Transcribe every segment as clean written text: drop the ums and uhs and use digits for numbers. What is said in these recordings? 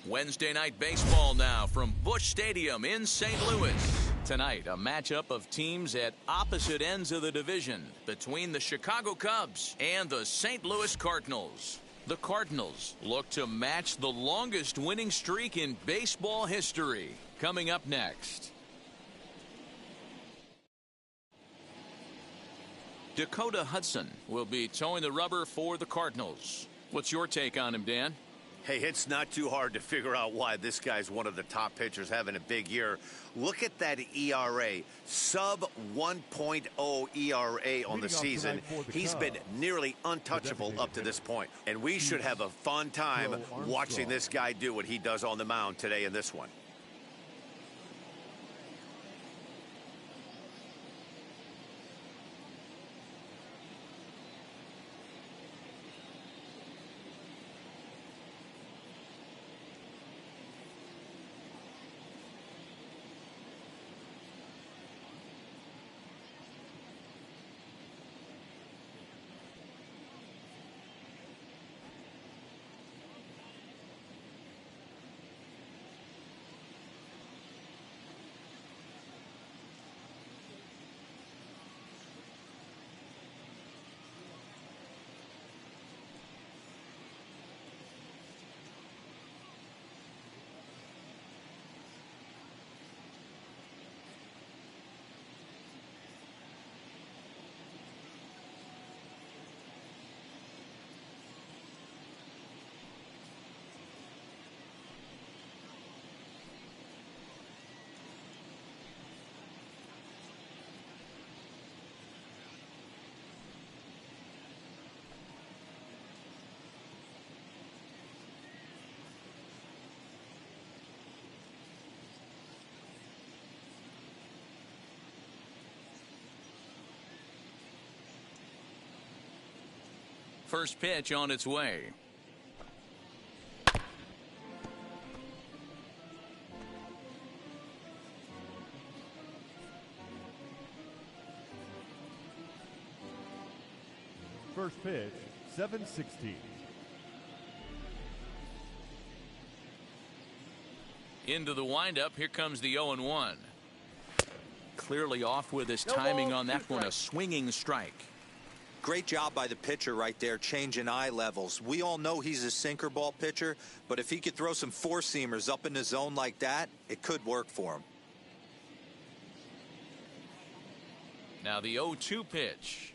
Wednesday night baseball now from Busch Stadium in St. Louis. Tonight, a matchup of teams at opposite ends of the division between the Chicago Cubs and the St. Louis Cardinals. The Cardinals look to match the longest winning streak in baseball history. Coming up next. Dakota Hudson will be towing the rubber for the Cardinals. What's your take on him, Dan? Hey, it's not too hard to figure out why this guy's one of the top pitchers having a big year. Look at that ERA, sub 1.0 ERA on the season. He's been nearly untouchable up to this point. And we should have a fun time watching this guy do what he does on the mound today in this one. First pitch on its way. First pitch, 7:16. Into the windup. Here comes the 0-1. Clearly off with his timing on that one. A swinging strike. Great job by the pitcher right there, changing eye levels. We all know he's a sinker ball pitcher, but if he could throw some four-seamers up in the zone like that, it could work for him. Now the 0-2 pitch.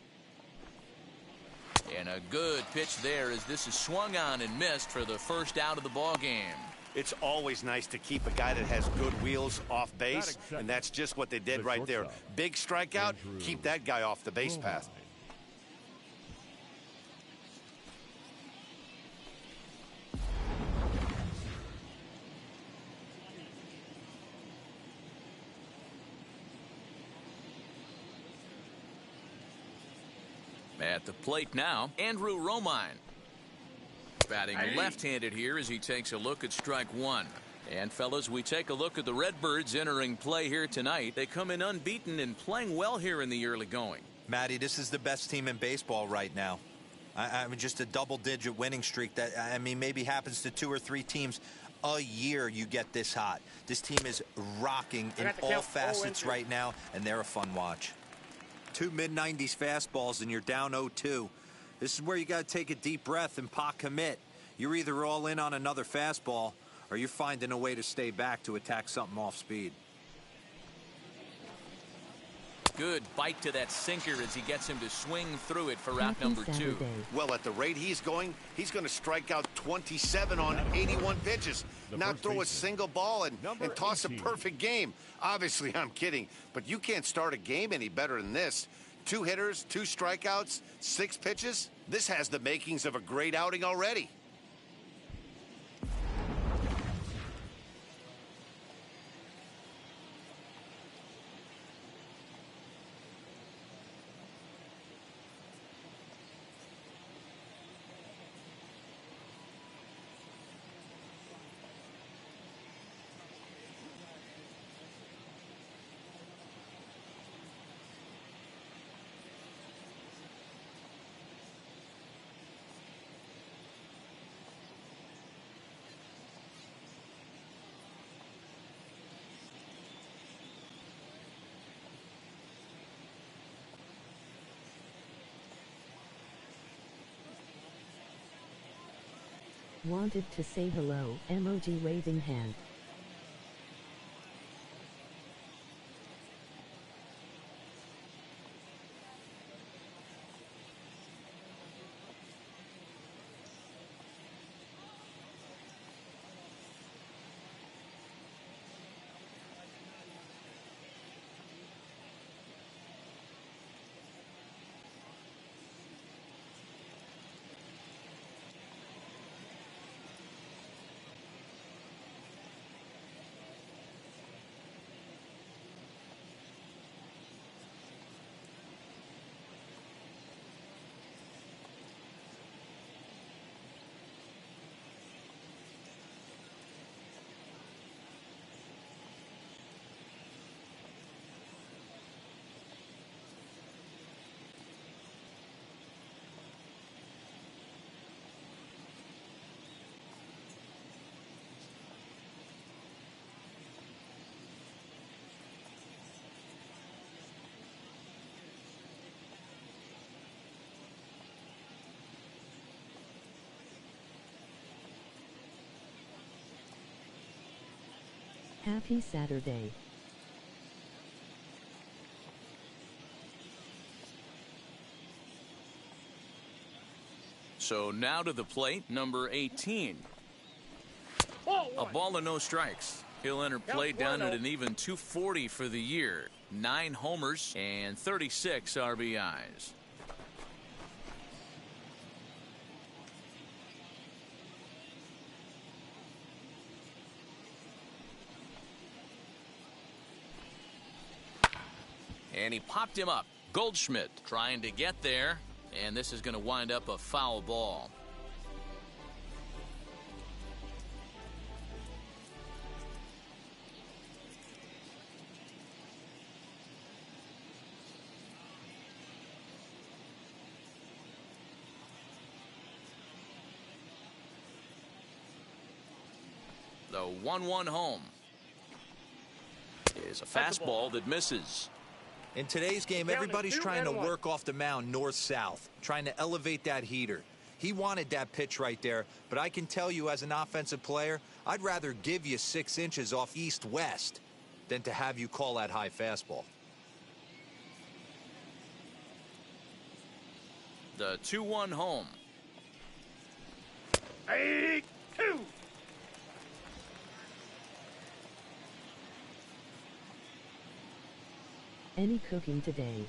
And a good pitch there as this is swung on and missed for the first out of the ball game. It's always nice to keep a guy that has good wheels off base, and that's just what they did right there. Big strikeout, keep that guy off the base path. At the plate now, Andrew Romine. Batting left-handed here as he takes a look at strike one. And fellas, we take a look at the Redbirds entering play here tonight. They come in unbeaten and playing well here in the early going. Matty, this is the best team in baseball right now. I mean, just a double-digit winning streak that, I mean, maybe happens to 2 or 3 teams a year you get this hot. This team is rocking in all facets right now, and they're a fun watch. 2 mid-90s fastballs and you're down 0-2. This is where you got to take a deep breath and pot commit. You're either all in on another fastball or you're finding a way to stay back to attack something off speed. Good bite to that sinker as he gets him to swing through it for out number 2. Well, at the rate he's going to strike out 27 on 81 pitches. Not throw a single ball and toss a perfect game. Obviously, I'm kidding, but you can't start a game any better than this. 2 hitters, 2 strikeouts, 6 pitches. This has the makings of a great outing already. Wanted to say hello, emoji waving hand. Happy Saturday. So now to the plate, number 18. A ball and no strikes. He'll enter play down at an even 240 for the year. 9 homers and 36 RBIs. And he popped him up. Goldschmidt trying to get there, and this is going to wind up a foul ball. The 1-1 home is a fastball that misses. In today's game, everybody's trying to work off the mound north-south, trying to elevate that heater. He wanted that pitch right there, but I can tell you as an offensive player, I'd rather give you 6 inches off east-west than to have you call that high fastball. The 2-1 home. 8-2. Any cooking today?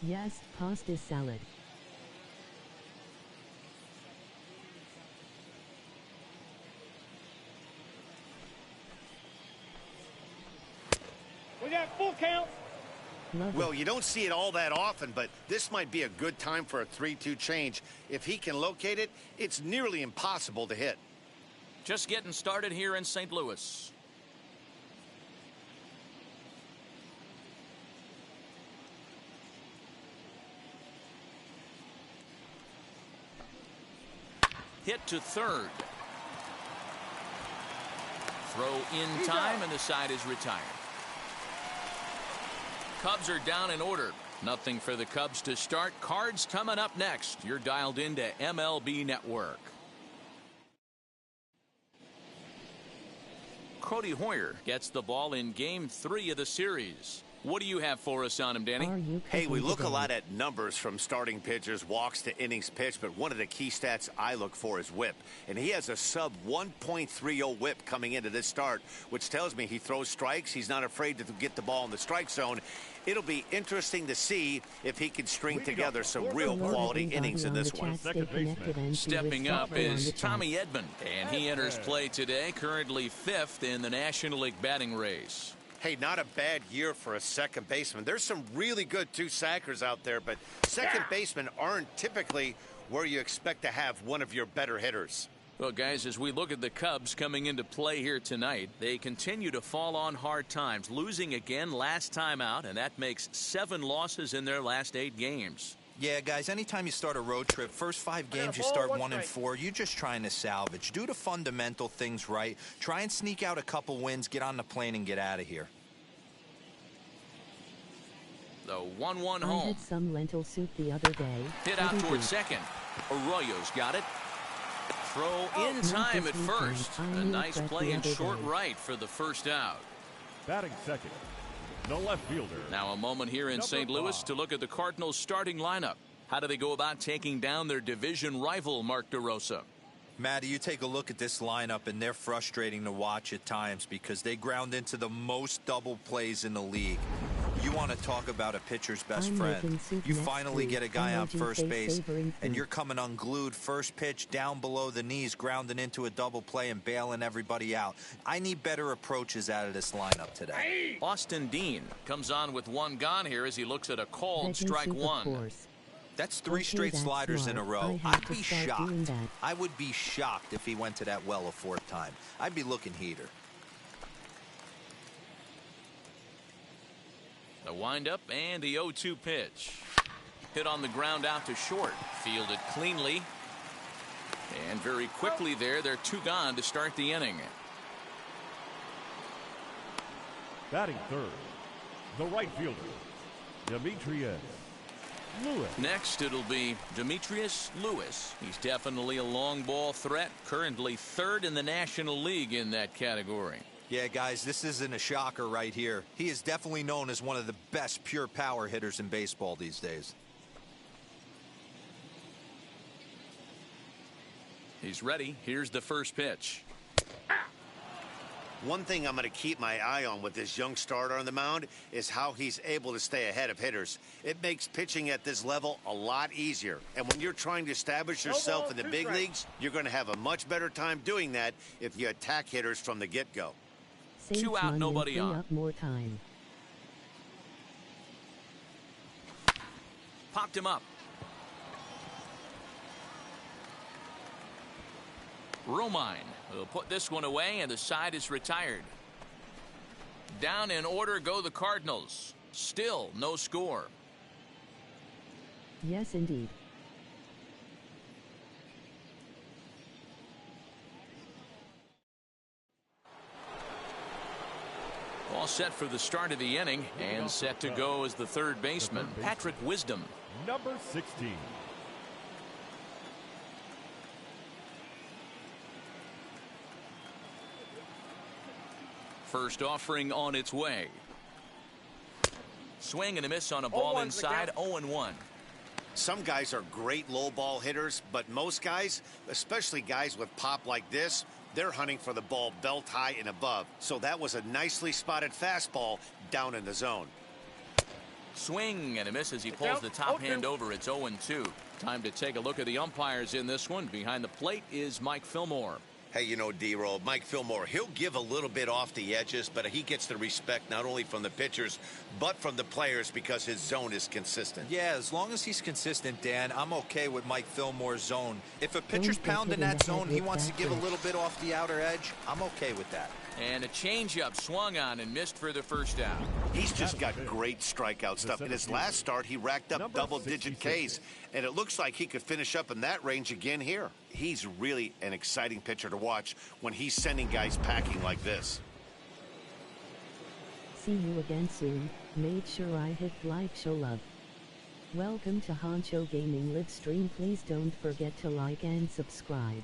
Yes, pasta salad. We got full count. Well, you don't see it all that often, but this might be a good time for a 3-2 change. If he can locate it, it's nearly impossible to hit. Just getting started here in St. Louis. Hit to third. Throw in time, and the side is retired. Cubs are down in order. Nothing for the Cubs to start. Cards coming up next. You're dialed into MLB Network. Cody Hoyer gets the ball in Game 3 of the series. What do you have for us on him, Danny? Hey, we look a lot at numbers from starting pitchers, walks to innings pitched, but one of the key stats I look for is whip. And he has a sub 1.30 whip coming into this start, which tells me he throws strikes. He's not afraid to get the ball in the strike zone. It'll be interesting to see if he can string together some real quality innings in this one. Stepping up is Tommy Edman, and he enters play today, currently 5th in the National League batting race. Hey, not a bad year for a second baseman. There's some really good two-sackers out there, but second basemen aren't typically where you expect to have one of your better hitters. Well, guys, as we look at the Cubs coming into play here tonight, they continue to fall on hard times, losing again last time out, and that makes 7 losses in their last 8 games. Yeah, guys, anytime you start a road trip, first 5 games you start 1-4, you're just trying to salvage. Do the fundamental things right. Try and sneak out a couple wins, get on the plane, and get out of here. The 1-1 I home. had some lentil soup the other day. Hit out towards second. Arroyo's got it. Throw in time at first. A nice play in short right for the first out. Batting second, the left fielder. Now a moment here in St. Louis to look at the Cardinals starting lineup. How do they go about taking down their division rival, Mark DeRosa? Matty, you take a look at this lineup, and they're frustrating to watch at times because they ground into the most double plays in the league. You want to talk about a pitcher's best friend. You finally get a guy on first base, and you're coming unglued first pitch down below the knees, grounding into a double play and bailing everybody out. I need better approaches out of this lineup today. Austin Dean comes on with 1 gone here as he looks at a called strike 1. That's 3 straight sliders in a row. I'd be shocked. I would be shocked if he went to that well a 4th time. I'd be looking heater. The windup and the 0-2 pitch. Hit on the ground out to short. Fielded cleanly. And very quickly there, they're 2 gone to start the inning. Batting third, the right fielder, Demetrius Lewis. Next, it'll be Demetrius Lewis. He's definitely a long ball threat. Currently 3rd in the National League in that category. Yeah, guys, this isn't a shocker right here. He is definitely known as one of the best pure power hitters in baseball these days. He's ready. Here's the first pitch. One thing I'm going to keep my eye on with this young starter on the mound is how he's able to stay ahead of hitters. It makes pitching at this level a lot easier. And when you're trying to establish yourself in the big leagues, you're going to have a much better time doing that if you attack hitters from the get-go. 2 out, nobody on. More time. Popped him up. Romine will put this one away, and the side is retired. Down in order go the Cardinals. Still no score. Yes, indeed. All set for the start of the inning, and set to go as the 3rd baseman, Patrick Wisdom. Number 16. First offering on its way. Swing and a miss on a ball inside. 0-1. Some guys are great low ball hitters, but most guys, especially guys with pop like this, they're hunting for the ball belt high and above. So that was a nicely spotted fastball down in the zone. Swing and a miss as he pulls the top hand over. It's 0-2. Time to take a look at the umpires in this one. Behind the plate is Mike Fillmore. Hey, you know, D-Roll, Mike Fillmore, he'll give a little bit off the edges, but he gets the respect not only from the pitchers, but from the players because his zone is consistent. Yeah, as long as he's consistent, Dan, I'm okay with Mike Fillmore's zone. If a pitcher's pounding that zone, he wants to give a little bit off the outer edge, I'm okay with that. And a changeup swung on and missed for the first out. He's just got great strikeout stuff. In his last start, he racked up double-digit Ks, and it looks like he could finish up in that range again here. He's really an exciting pitcher to watch when he's sending guys packing like this. See you again soon. Made sure I hit like, show love. Welcome to Honcho Gaming live stream. Please don't forget to like and subscribe.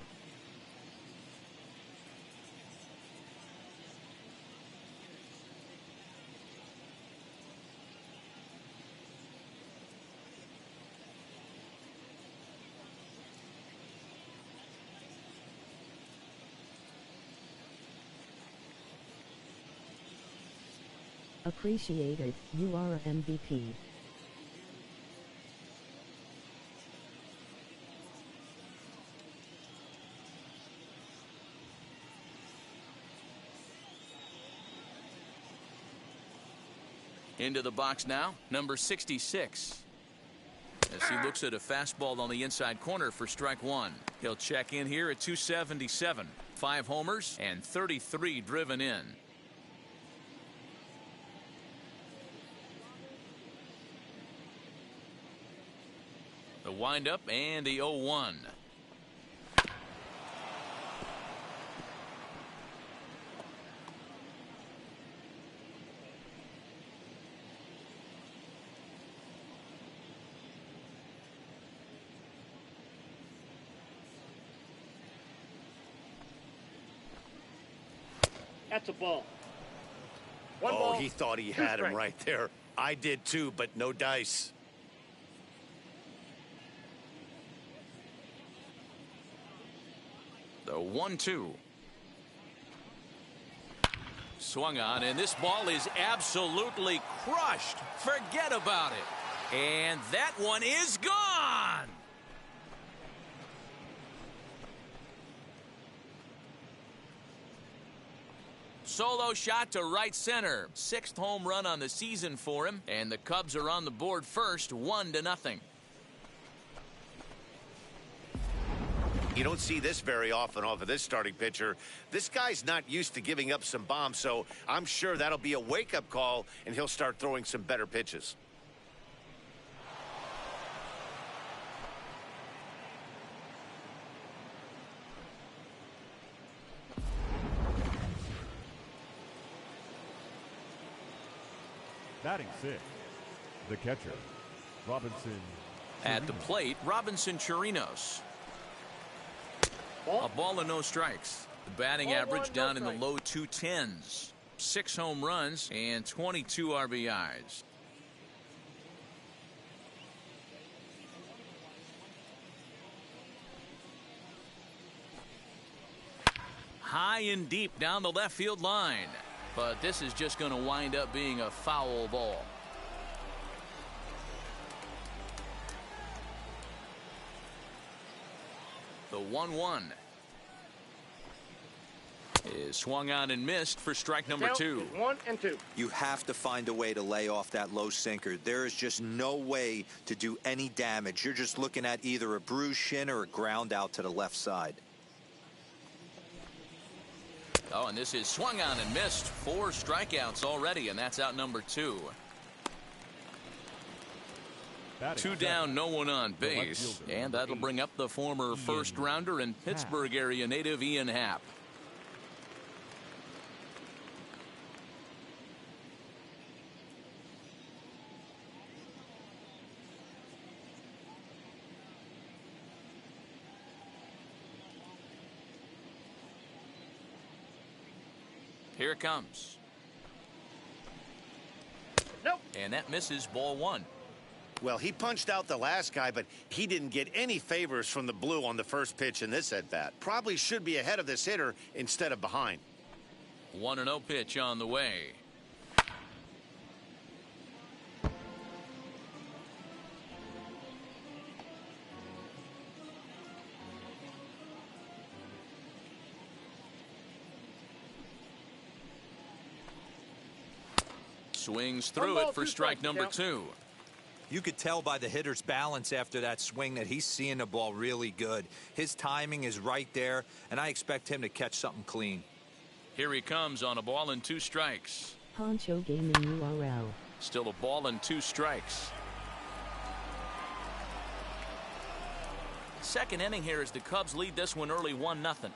Appreciated, you are a MVP. Into the box now, number 66. as he looks at a fastball on the inside corner for strike one. He'll check in here at 277. 5 homers and 33 driven in. The windup and the 0-1. That's a ball. Oh, he thought he had him right there. I did too, but no dice. The 1-2. Swung on, and this ball is absolutely crushed. Forget about it. And that one is gone. Solo shot to right center. 6th home run on the season for him, and the Cubs are on the board first, 1-0. You don't see this very often off of this starting pitcher. This guy's not used to giving up some bombs, so I'm sure that'll be a wake-up call, and he'll start throwing some better pitches. Batting 6, the catcher, Robinson. At the plate, Robinson Chirinos. A ball and no strikes. The batting average down in the low 210s. 6 home runs and 22 RBIs. High and deep down the left field line. But this is just going to wind up being a foul ball. The 1-1 is swung on and missed for strike number 2. 1-2. You have to find a way to lay off that low sinker. There is just no way to do any damage. You're just looking at either a bruised shin or a ground out to the left side. Oh, and this is swung on and missed. 4 strikeouts already, and that's out number 2. 2 down, no one on base. And that'll bring up the former first-rounder and Pittsburgh area native Ian Happ. Here it comes. Nope. And that misses, ball 1. Well, he punched out the last guy, but he didn't get any favors from the blue on the first pitch in this at-bat. Probably should be ahead of this hitter instead of behind. 1-0 pitch on the way. Swings through it for strike number 2. You could tell by the hitter's balance after that swing that he's seeing the ball really good. His timing is right there, and I expect him to catch something clean. Here he comes on a ball and 2 strikes. Honcho Gaming URL. Still a ball and 2 strikes. Second inning here as the Cubs lead this one early 1-0.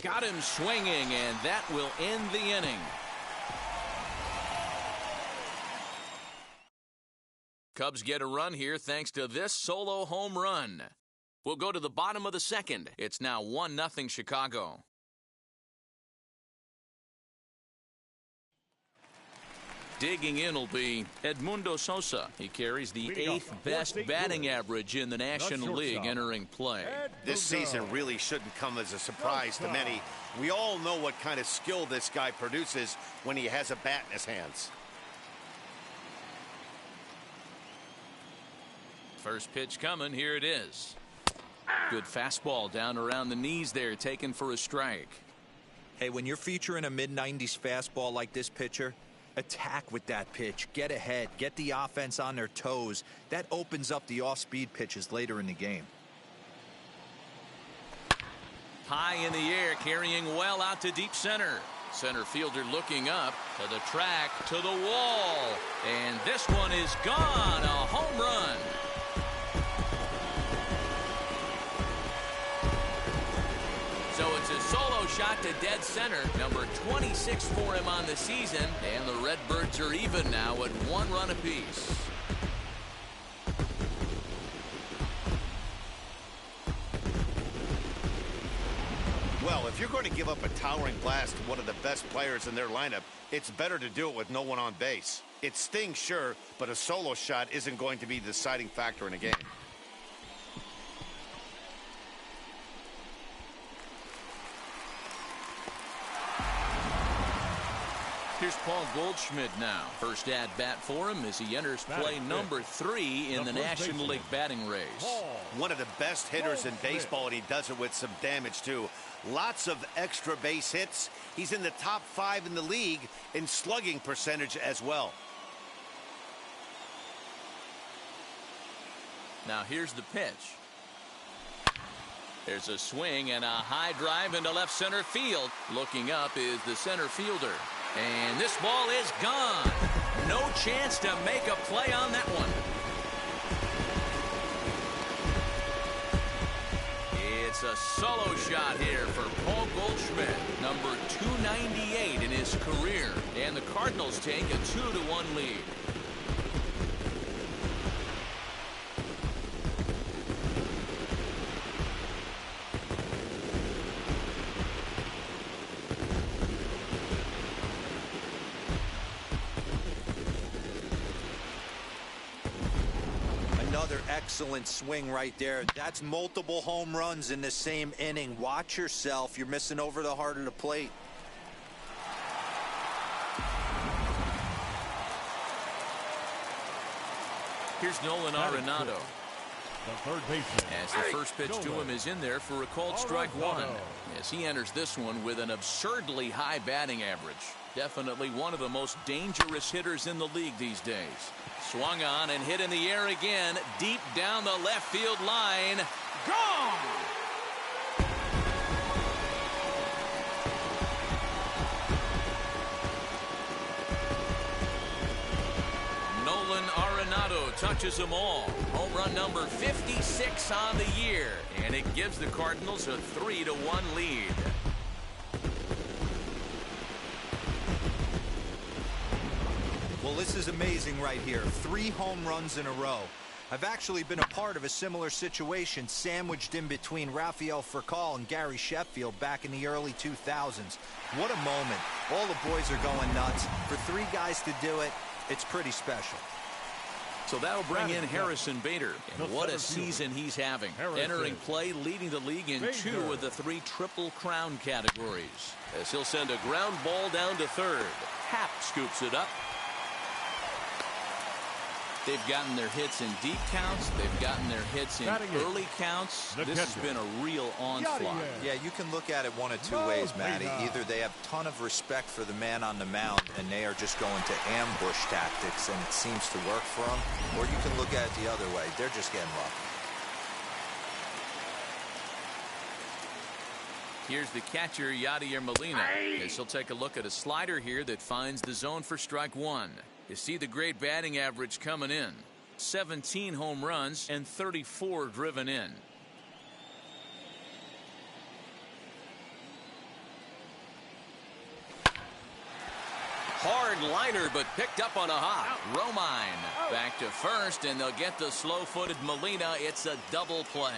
Got him swinging, and that will end the inning. Cubs get a run here thanks to this solo home run. We'll go to the bottom of the second. It's now 1-0 Chicago. Digging in will be Edmundo Sosa. He carries the 8th best batting average in the National League entering play. This season really shouldn't come as a surprise to many. We all know what kind of skill this guy produces when he has a bat in his hands. First pitch coming. Here it is. Good fastball down around the knees there, taken for a strike. Hey, when you're featuring a mid-90s fastball like this pitcher, attack with that pitch. Get ahead. Get the offense on their toes. That opens up the off-speed pitches later in the game. High in the air, carrying well out to deep center. Center fielder looking up to the track, to the wall. And this one is gone. A home run. So it's a solo shot to dead center. Number 26 for him on the season. And the Redbirds are even now at 1 run apiece. Well, if you're going to give up a towering blast to one of the best players in their lineup, it's better to do it with no one on base. It stings, sure, but a solo shot isn't going to be the deciding factor in a game. Here's Paul Goldschmidt now. First at bat for him as he enters play number 3 in the National League batting race. One of the best hitters in baseball, and he does it with some damage, too. Lots of extra base hits. He's in the top 5 in the league in slugging percentage as well. Now here's the pitch. There's a swing and a high drive into left center field. Looking up is the center fielder. And this ball is gone. No chance to make a play on that one. It's a solo shot here for Paul Goldschmidt, number 298 in his career. And the Cardinals take a 2-1 lead. Another excellent swing right there. That's multiple home runs in the same inning. Watch yourself. You're missing over the heart of the plate. Here's Nolan Arenado. The third baseman. As the first pitch to him is in there for a called strike 1. As he enters this one with an absurdly high batting average. Definitely one of the most dangerous hitters in the league these days. Swung on and hit in the air again, deep down the left field line. Gone! Nolan Arenado touches them all. Home run number 56 on the year, and it gives the Cardinals a 3-1 lead. Well, this is amazing right here. 3 home runs in a row. I've actually been a part of a similar situation sandwiched in between Rafael Furcal and Gary Sheffield back in the early 2000s. What a moment. All the boys are going nuts. For 3 guys to do it, it's pretty special. So that'll bring in Harrison Bader. And what a season he's having. Entering play, leading the league in 2 of the 3 Triple Crown categories. As he'll send a ground ball down to third. Happ scoops it up. They've gotten their hits in deep counts. They've gotten their hits in early counts. This has been a real onslaught. Yeah, you can look at it one of 2 ways, Matty. Either they have a ton of respect for the man on the mound and they are just going to ambush tactics and it seems to work for them, or you can look at it the other way. They're just getting lucky. Here's the catcher, Yadier Molina. As he'll take a look at a slider here that finds the zone for strike 1. You see the great batting average coming in. 17 home runs and 34 driven in. Hard liner, but picked up on a hop. Romine back to first, and they'll get the slow-footed Molina. It's a double play.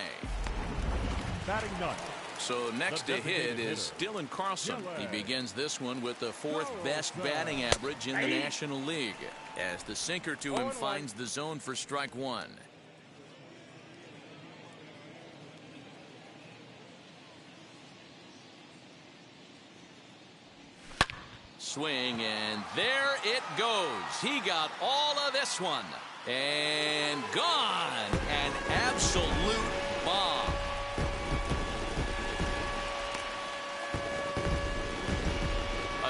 Batting ninth. So next to hit is Dylan Carlson. He begins this one with the 4th best batting average in the National League. As the sinker to him finds the zone for strike 1. Swing, and there it goes. He got all of this one. And gone. An absolute bomb.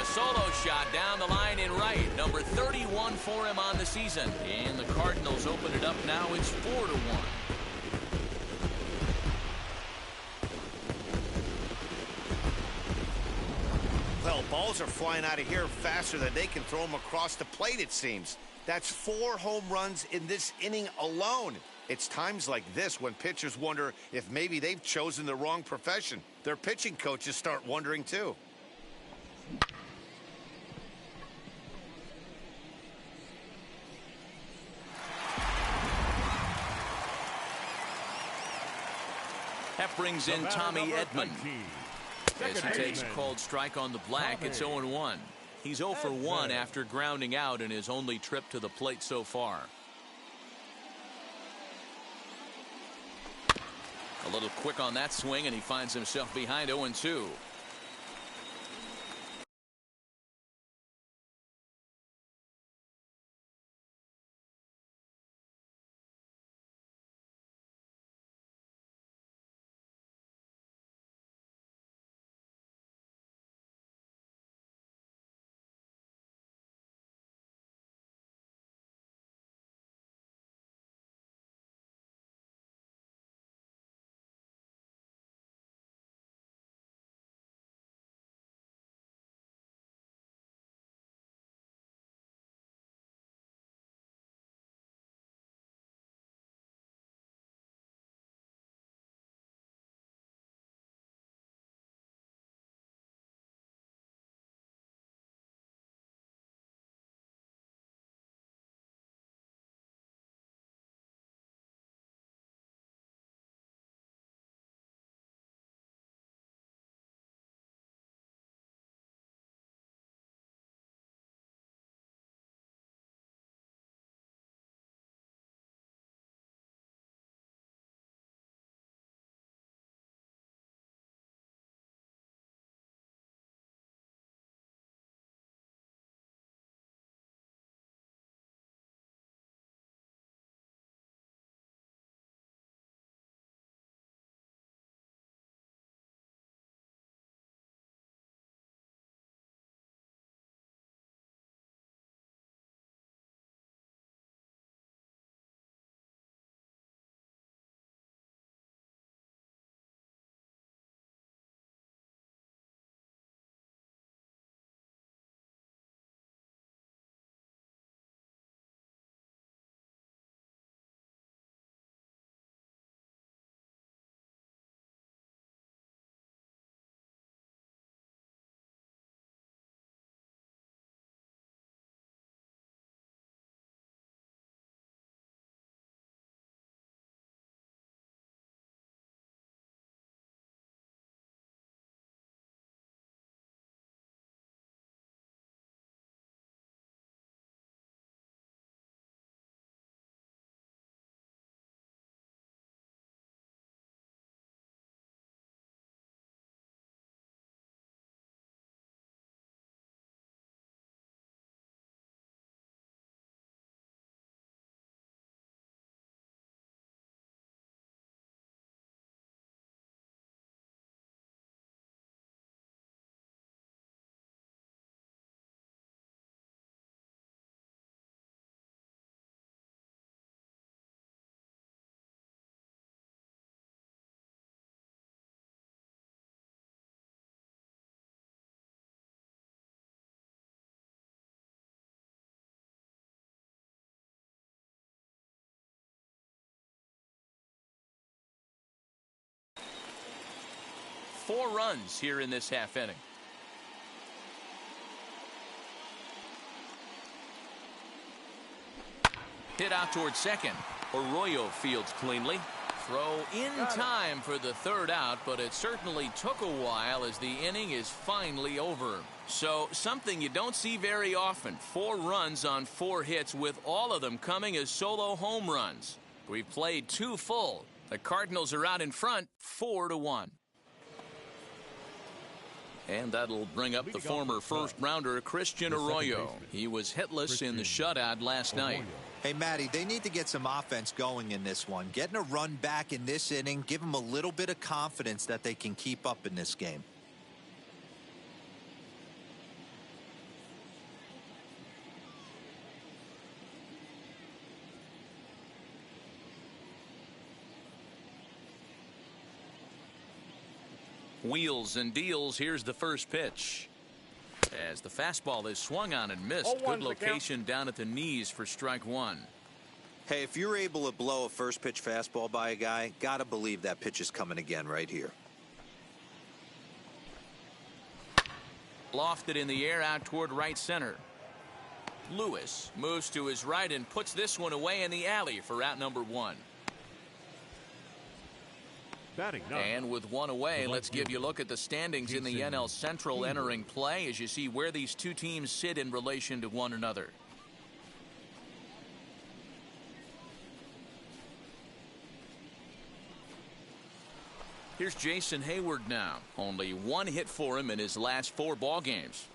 A solo shot down the line in right. Number 31 for him on the season. And the Cardinals open it up now. It's 4-1. Well, balls are flying out of here faster than they can throw them across the plate, it seems. That's 4 home runs in this inning alone. It's times like this when pitchers wonder if maybe they've chosen the wrong profession. Their pitching coaches start wondering too. That brings in Tommy Edman. As he takes a cold strike on the black, it's 0-1. He's 0 for 1 after grounding out in his only trip to the plate so far. A little quick on that swing, and he finds himself behind 0-2. Four runs here in this half inning. Hit out towards second. Arroyo fields cleanly. Throw in time for the third out, but it certainly took a while as the inning is finally over. So something you don't see very often. 4 runs on 4 hits, with all of them coming as solo home runs. We've played 2 full. The Cardinals are out in front 4-1. And that'll bring up the former first-rounder Christian Arroyo. He was hitless in the shutout last night. Hey, Matty, they need to get some offense going in this one. Getting a run back in this inning, give them a little bit of confidence that they can keep up in this game. Wheels and deals. Here's the first pitch. As the fastball is swung on and missed. Good location down at the knees for strike one. Hey, if you're able to blow a first pitch fastball by a guy, gotta believe that pitch is coming again right here. Lofted in the air out toward right center. Lewis moves to his right and puts this one away in the alley for out number one. And with one away, let's give you a look at the standings in the NL Central entering play as you see where these two teams sit in relation to one another. Here's Jason Hayward now. Only one hit for him in his last 4 ball games.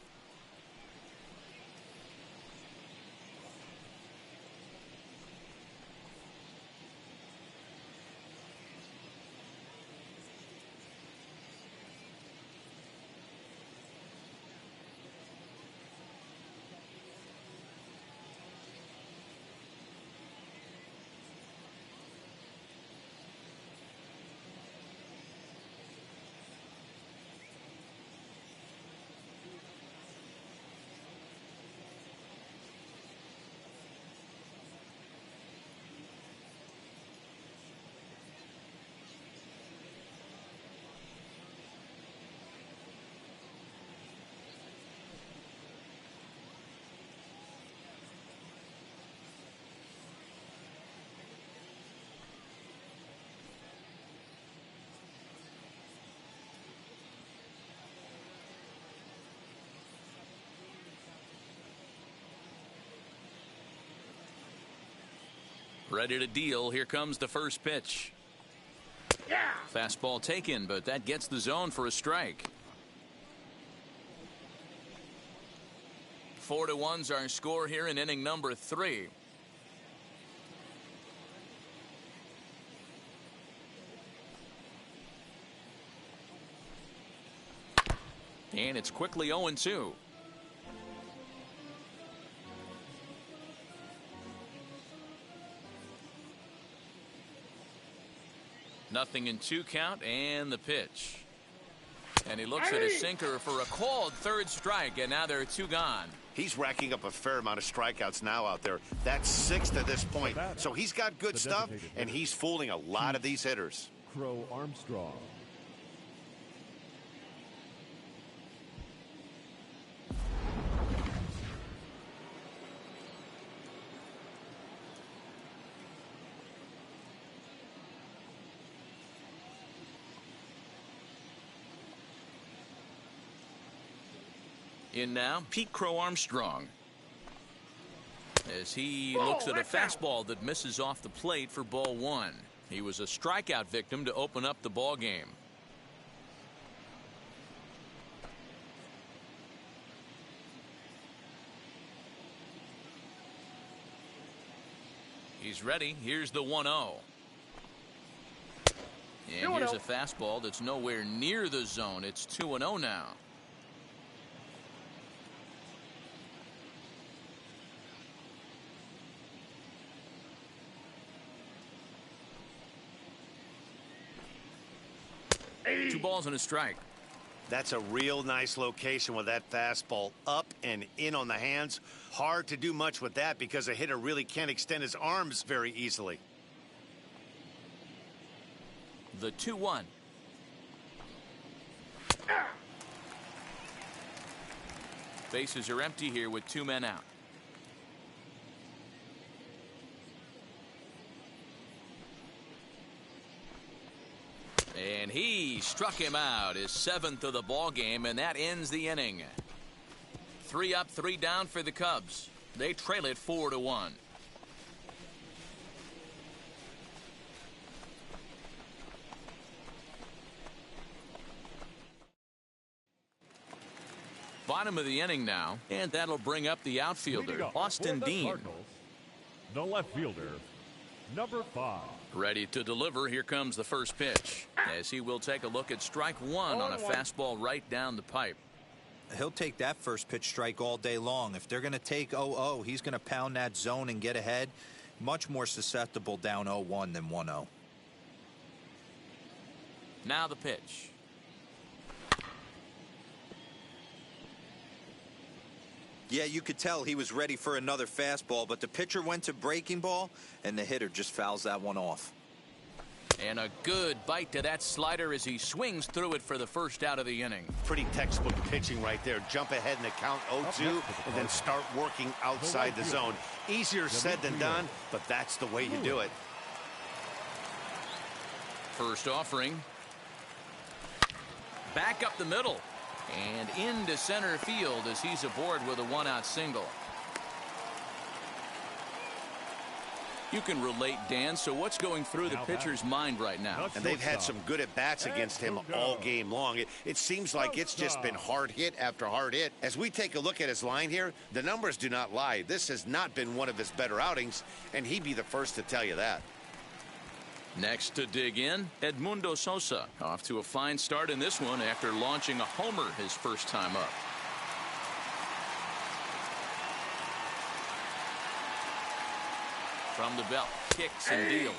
Ready to deal. Here comes the first pitch. Yeah. Fastball taken, but that gets the zone for a strike. 4-1's our score here in inning number 3. And it's quickly 0-2. Nothing in 2 count and the pitch. And he looks at a sinker for a called third strike, and now there are 2 gone. He's racking up a fair amount of strikeouts now out there. That's 6 to this point. So he's got good stuff, and he's fooling a lot of these hitters. Crow Armstrong. In now, Pete Crow Armstrong. As he looks at a fastball that misses off the plate for ball 1. He was a strikeout victim to open up the ball game. He's ready. Here's the 1-0. And here's a fastball that's nowhere near the zone. It's 2-0 now. Two balls and a strike. That's a real nice location with that fastball up and in on the hands. Hard to do much with that because a hitter really can't extend his arms very easily. The 2-1. Bases are empty here with 2 men out. And he struck him out, his 7th of the ball game, and that ends the inning. 3 up, 3 down for the Cubs. They trail it 4-1. Bottom of the inning now, and that'll bring up the outfielder, Austin Dean. The left fielder, number 5. Ready to deliver. Here comes the first pitch, as he will take a look at strike 1 on a fastball right down the pipe. He'll take that first pitch strike all day long. If they're going to take 0-0, he's going to pound that zone and get ahead. Much more susceptible down 0-1 than 1-0. Now the pitch. Yeah, you could tell he was ready for another fastball, but the pitcher went to breaking ball, and the hitter just fouls that one off. And a good bite to that slider as he swings through it for the first out of the inning. Pretty textbook pitching right there. Jump ahead in the count 0-2 and then start working outside the zone. Easier said than done, but that's the way you do it. First offering. Back up the middle. And into center field as he's aboard with a one-out single. You can relate, Dan, so what's going through the pitcher's mind right now? And they've had some good at-bats against him all game long. It seems like it's just been hard hit after hard hit. As we take a look at his line here, the numbers do not lie. This has not been one of his better outings, and he'd be the first to tell you that. Next to dig in, Edmundo Sosa. Off to a fine start in this one after launching a homer his first time up. From the belt, kicks and deals.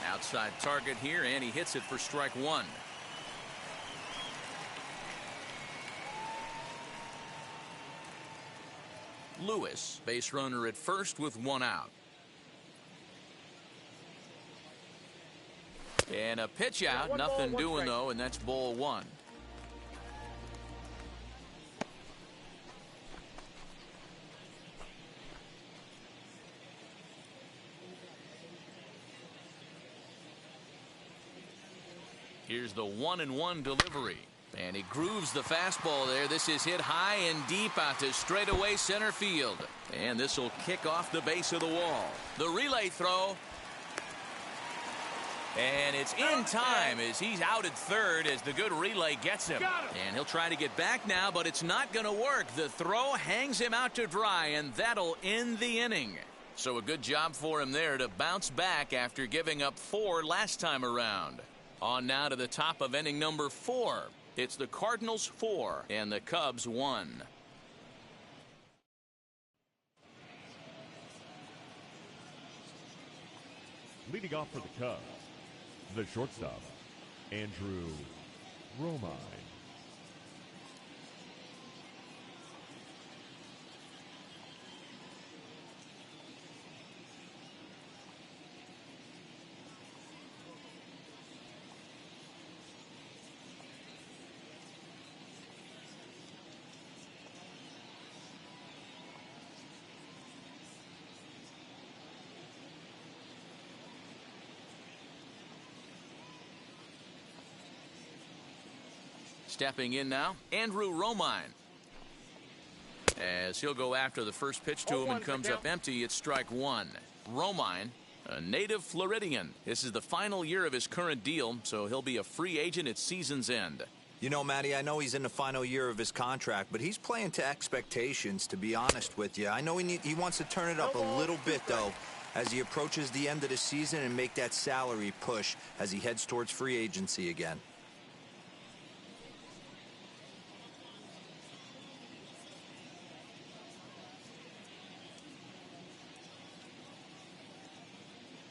Outside target here, and he hits it for strike one. Lewis, base runner at first with one out. And a pitch out, nothing doing though, and that's ball one. Here's the 1-1 delivery. And he grooves the fastball there. This is hit high and deep out to straightaway center field. And this will kick off the base of the wall. The relay throw. And it's in time as he's out at third as the good relay gets him. And he'll try to get back now, but it's not going to work. The throw hangs him out to dry, and that'll end the inning. So a good job for him there to bounce back after giving up 4 last time around. On now to the top of inning number 4. It's the Cardinals 4 and the Cubs 1. Leading off for the Cubs, the shortstop, Andrew Romine. Stepping in now, Andrew Romine. As he'll go after the first pitch to him and comes up empty, it's strike one. Romine, a native Floridian. This is the final year of his current deal, so he'll be a free agent at season's end. You know, Matty, I know he's in the final year of his contract, but he's playing to expectations, to be honest with you. I know he wants to turn it up a little bit, though, as he approaches the end of the season and make that salary push as he heads towards free agency again.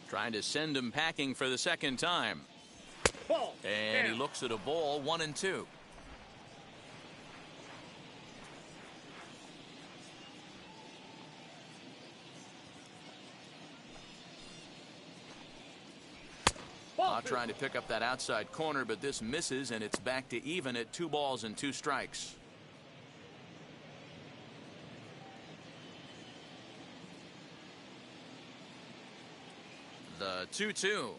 Trying to send him packing for the second time. And he looks at a ball, 1-2. Trying to pick up that outside corner, but this misses, and it's back to even at 2 balls and 2 strikes. The 2-2.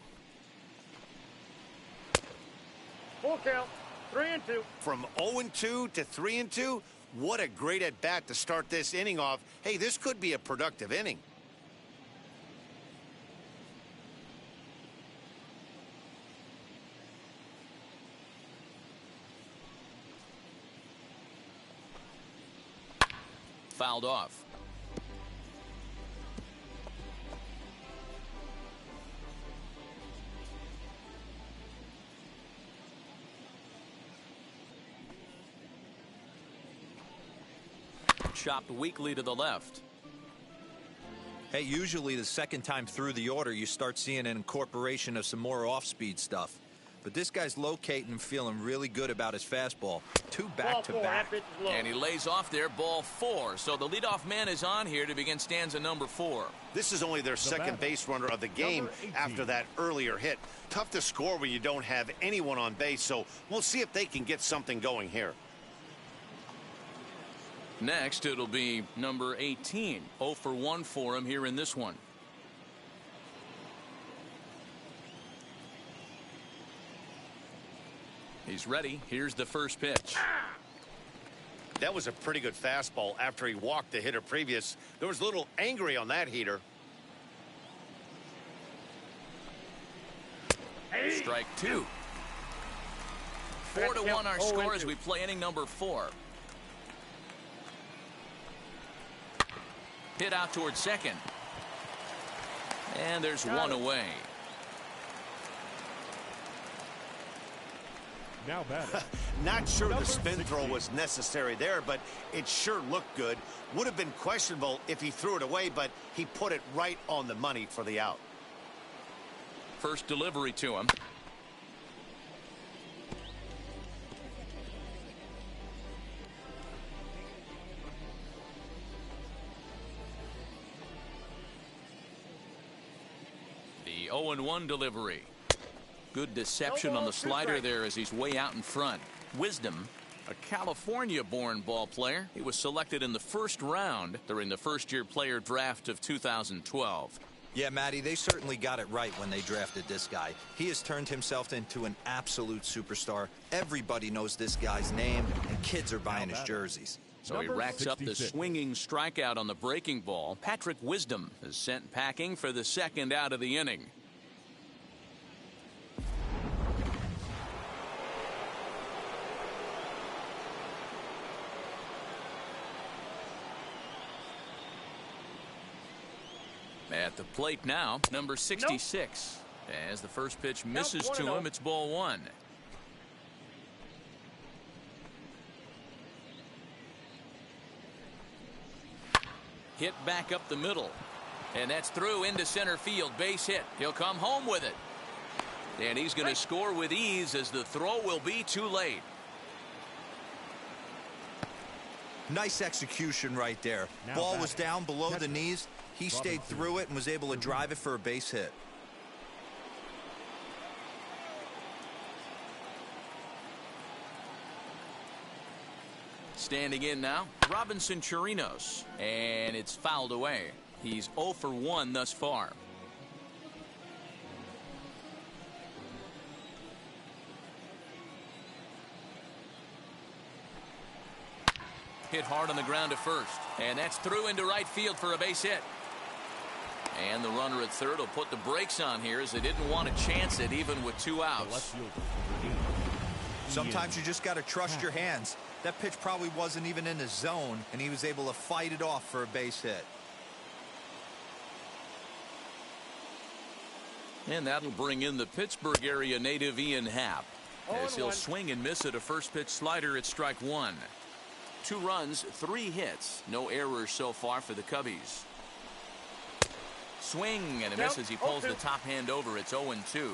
Full count, 3-2. From 0-2 to 3-2, what a great at-bat to start this inning off. Hey, this could be a productive inning. Fouled off. Chopped weakly to the left. Hey, usually the second time through the order, you start seeing an incorporation of some more off-speed stuff. but this guy's locating and feeling really good about his fastball. 2 back-to-back. And he lays off there, ball 4. So the leadoff man is on here to begin stanza number 4. This is only their second base runner of the game after that earlier hit. Tough to score when you don't have anyone on base, so we'll see if they can get something going here. Next, it'll be number 18. 0 for 1 for him here in this one. He's ready. Here's the first pitch. That was a pretty good fastball after he walked the hitter previous. There was a little angry on that heater. Strike 2. 4-1 our score as we play inning number 4. Hit out towards second. And there's one away. Now batting. Not sure the spin throw was necessary there, but it sure looked good. Would have been questionable if he threw it away, but he put it right on the money for the out. First delivery to him. The 0-1 delivery. Good deception on the slider there as he's way out in front. Wisdom, a California-born ball player. He was selected in the first round during the first-year player draft of 2012. Yeah, Matty, they certainly got it right when they drafted this guy. He has turned himself into an absolute superstar. Everybody knows this guy's name, and kids are buying his jerseys. So he racks up the swinging strikeout on the breaking ball. Patrick Wisdom is sent packing for the second out of the inning. At the plate now, number 66. As the first pitch misses to him, it's ball 1. Hit back up the middle. And that's through into center field. Base hit. He'll come home with it. And he's going to score with ease as the throw will be too late. Nice execution right there. Ball was down below the knees. He stayed through it and was able to drive it for a base hit. Standing in now, Robinson Chirinos. And it's fouled away. He's 0 for 1 thus far. Hit hard on the ground to first. And that's through into right field for a base hit. And the runner at third will put the brakes on here as they didn't want to chance it even with 2 outs. Sometimes you just got to trust your hands. That pitch probably wasn't even in the zone, and he was able to fight it off for a base hit. And that'll bring in the Pittsburgh area native Ian Happ. As he'll swing and miss at a first pitch slider at strike 1. 2 runs, 3 hits. No errors so far for the Cubbies. Swing and a miss as he pulls the top hand over. It's 0-2.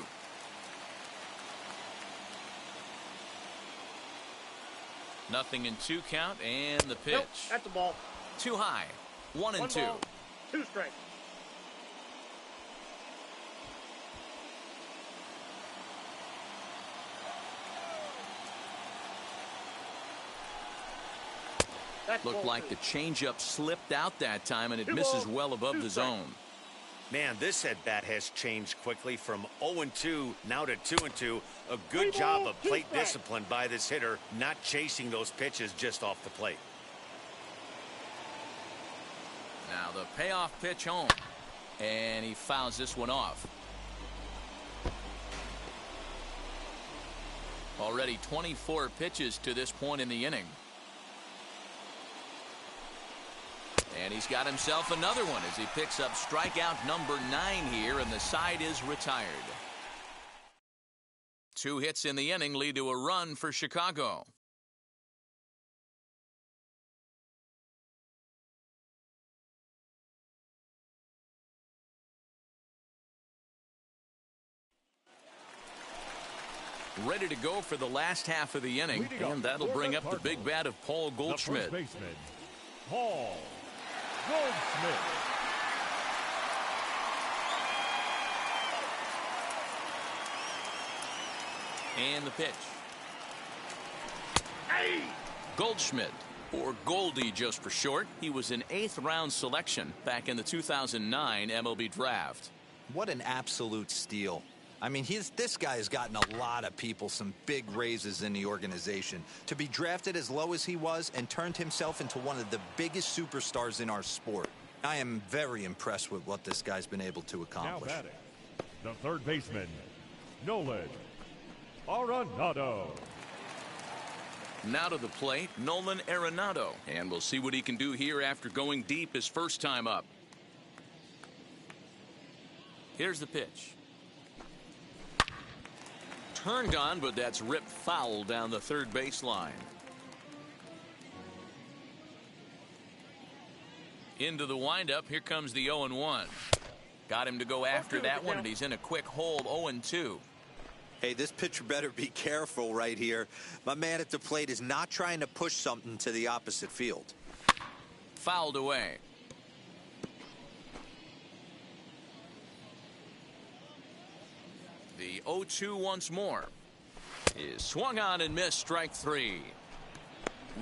Nothing in 2 count and the pitch. That's the ball. Too high. 1-2. 2 strikes. Looked like the changeup slipped out that time, and it misses well above the zone. Man, this at bat has changed quickly from 0-2 now to 2-2. A good job of plate discipline by this hitter, not chasing those pitches just off the plate. Now the payoff pitch home, and he fouls this one off. Already 24 pitches to this point in the inning. And he's got himself another one as he picks up strikeout number 9 here, and the side is retired. 2 hits in the inning lead to a run for Chicago. Ready to go for the last half of the inning, and that'll bring up the big bat of Paul Goldschmidt. The first baseman, Paul Goldschmidt. And the pitch. Goldschmidt, or Goldie just for short. He was an 8th round selection back in the 2009 MLB draft. What an absolute steal. I mean, this guy has gotten a lot of people some big raises in the organization. To be drafted as low as he was and turned himself into one of the biggest superstars in our sport. I am very impressed with what this guy's been able to accomplish. Now batting, the third baseman, Nolan Arenado. Now to the plate, Nolan Arenado. And we'll see what he can do here after going deep his first time up. Here's the pitch. Turned on, but that's ripped foul down the third baseline. Into the windup. Here comes the 0-1. Got him to go after that one, and he's in a quick hold. 0-2. Hey, this pitcher better be careful right here. My man at the plate is not trying to push something to the opposite field. Fouled away. The 0-2 once more is swung on and missed. Strike 3.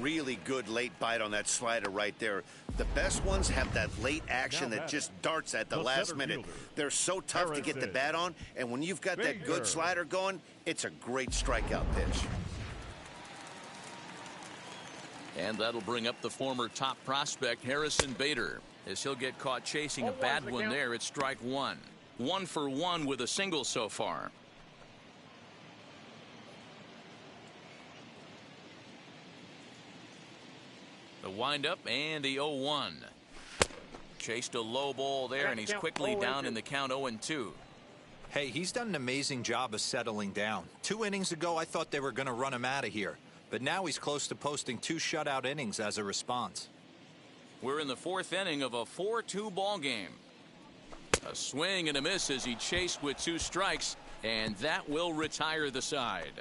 Really good late bite on that slider right there. The best ones have that late action that just darts at the last minute. They're so tough to get the bat on, and when you've got that good slider going, it's a great strikeout pitch. And that'll bring up the former top prospect Harrison Bader, as he'll get caught chasing a bad one there at strike 1. 1 for 1 with a single so far. The windup and the 0-1. Chased a low ball there, and he's quickly down in the count. 0-2. Hey, he's done an amazing job of settling down. 2 innings ago, I thought they were going to run him out of here. But now he's close to posting 2 shutout innings as a response. We're in the 4th inning of a 4-2 ball game. A swing and a miss as he chased with 2 strikes, and that will retire the side.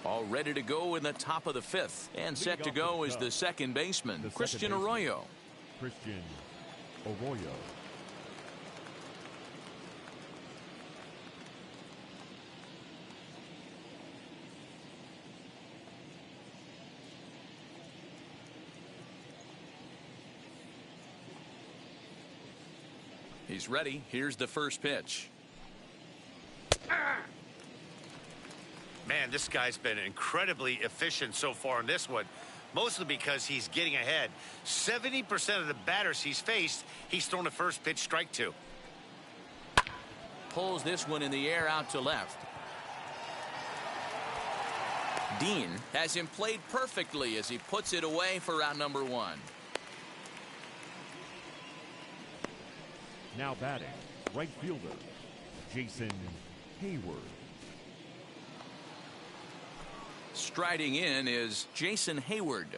All ready to go in the top of the 5th, and set to go is the second baseman, Christian Arroyo. Christian Arroyo. He's ready. Here's the first pitch. Man, this guy's been incredibly efficient so far in this one, mostly because he's getting ahead. 70% of the batters he's faced, he's thrown a first pitch strike to. Pulls this one in the air out to left. Dean has him played perfectly as he puts it away for out number 1. Now batting, right fielder, Jason Hayward. Striding in is Jason Hayward.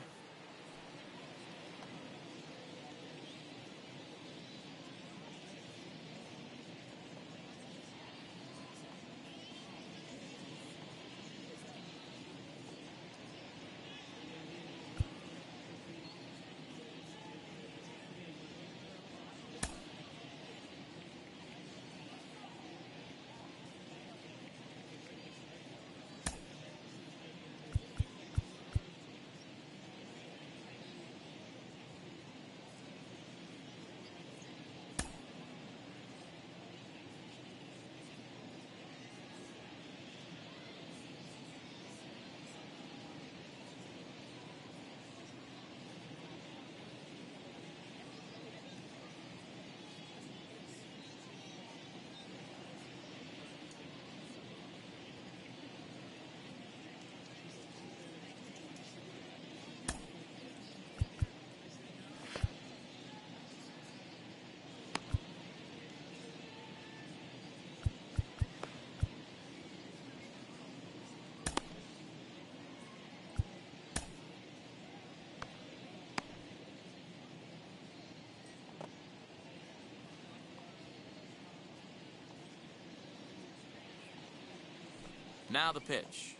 Now the pitch.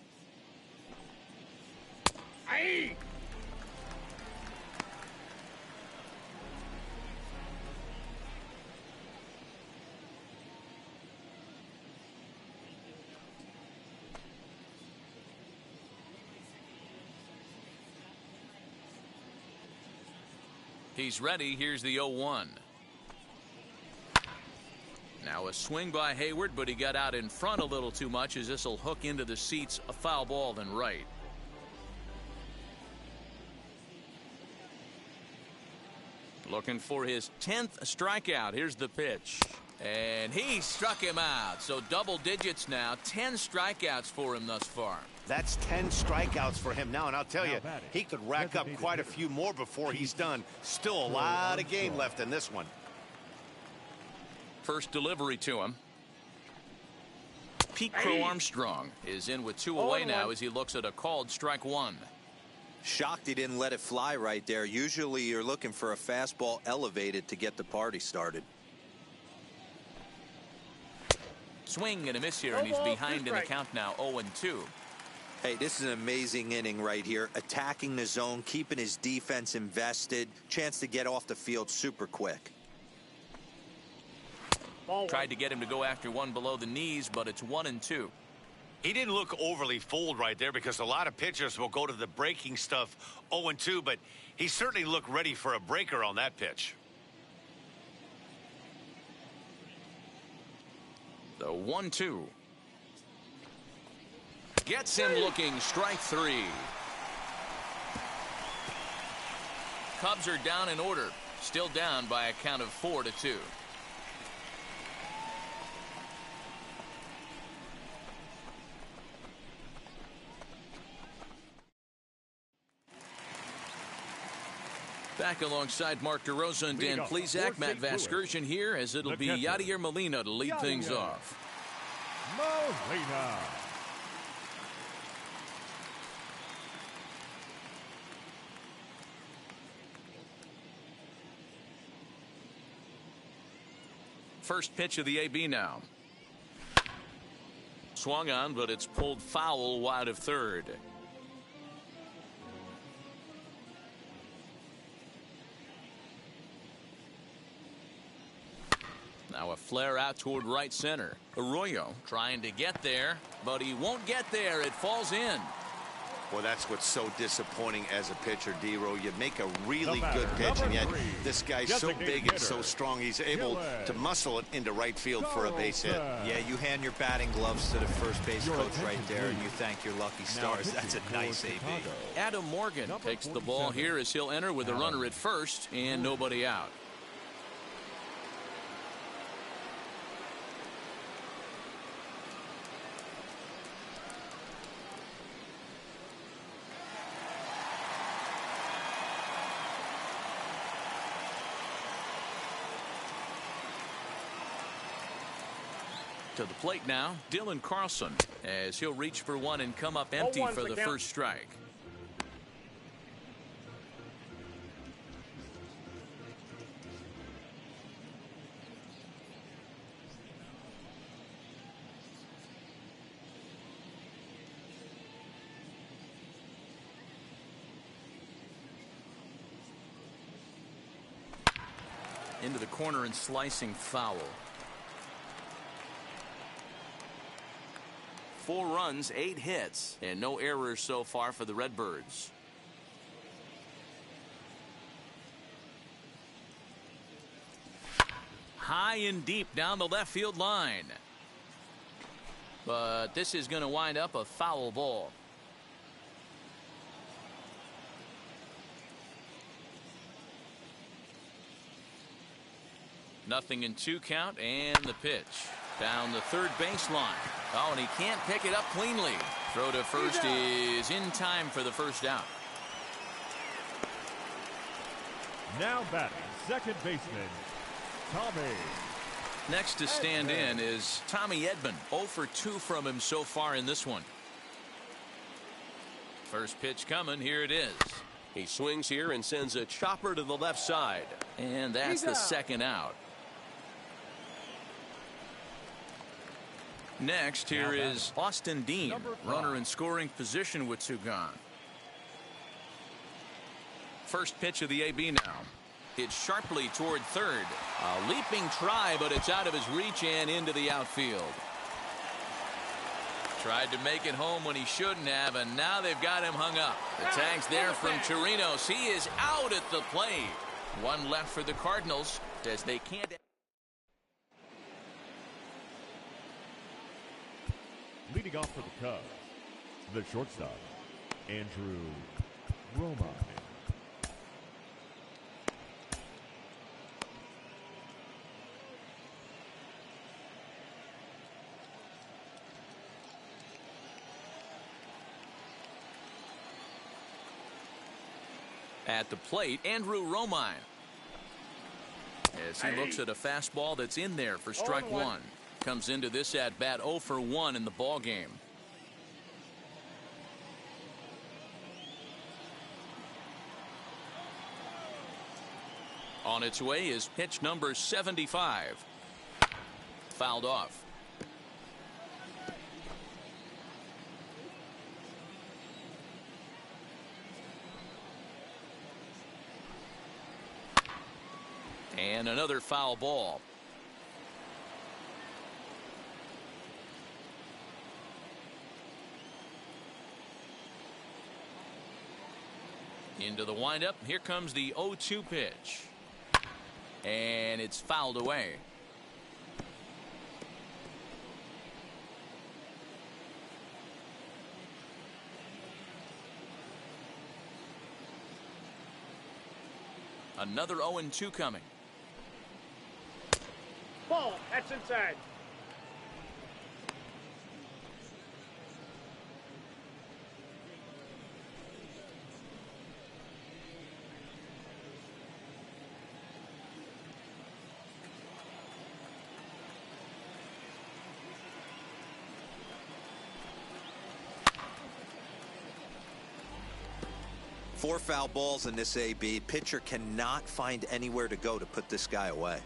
Aye. He's ready. Here's the 0-1. Now a swing by Hayward, but he got out in front a little too much as this will hook into the seats. A foul ball then right. Looking for his 10th strikeout. Here's the pitch. And he struck him out. So double digits now. 10 strikeouts for him thus far. That's 10 strikeouts for him now, and I'll tell you, he could rack up quite a few more before he's done. Still a lot of game left in this one. First delivery to him. Pete Crow Armstrong is in with 2 away now as he looks at a called strike 1. Shocked he didn't let it fly right there. Usually you're looking for a fastball elevated to get the party started. Swing and a miss here, and he's behind in the count now, 0-2. Hey, this is an amazing inning right here. Attacking the zone, keeping his defense invested. Chance to get off the field super quick. Tried to get him to go after one below the knees, but it's 1-2. He didn't look overly fooled right there because a lot of pitchers will go to the breaking stuff 0-2, but he certainly looked ready for a breaker on that pitch. The 1-2. Gets him looking. Strike 3. Cubs are down in order. Still down by a count of 4-2. Back alongside Mark DeRosa and Dan Plesac, Matt Vasgersian here, as it'll be Yadier Molina to lead things off. Molina. First pitch of the AB now. Swung on, but it's pulled foul wide of third. Now a flare out toward right center. Arroyo trying to get there, but he won't get there. It falls in. Well, that's what's so disappointing as a pitcher, D-Row. You make a really good pitch, and yet this guy's so big and so strong, he's able to muscle it into right field for a base hit. Yeah, you hand your batting gloves to the first base coach right there, and you thank your lucky stars. That's a nice AB. Adam Morgan takes the ball here as he'll enter with a runner at first and nobody out. To the plate now, Dylan Carlson, as he'll reach for one and come up empty for the first strike. Into the corner and slicing foul. 4 runs, 8 hits, and no errors so far for the Redbirds. High and deep down the left field line. But this is going to wind up a foul ball. Nothing in 2 count, and the pitch. Down the third baseline. Oh, and he can't pick it up cleanly. Throw to first is in time for the first out. Now batting, second baseman, Tommy. Next to stand in is Tommy Edman. 0 for 2 from him so far in this one. First pitch coming. Here it is. He swings here and sends a chopper to the left side. And that's the second out. Next, here is Austin Dean, runner in scoring position with two gone. First pitch of the AB now. It's sharply toward third. A leaping try, but it's out of his reach and into the outfield. Tried to make it home when he shouldn't have, and now they've got him hung up. The tag's there from Chirinos. He is out at the plate. One left for the Cardinals as they can't. Leading off for the Cubs, the shortstop, Andrew Romine. At the plate, Andrew Romine. As he looks at a fastball that's in there for strike one. Comes into this at bat 0 for 1 in the ball game. On its way is pitch number 75. Fouled off. And another foul ball. Into the windup. Here comes the 0-2 pitch. And it's fouled away. Another 0-2 coming. Ball. That's inside. Four foul balls in this AB. Pitcher cannot find anywhere to go to put this guy away.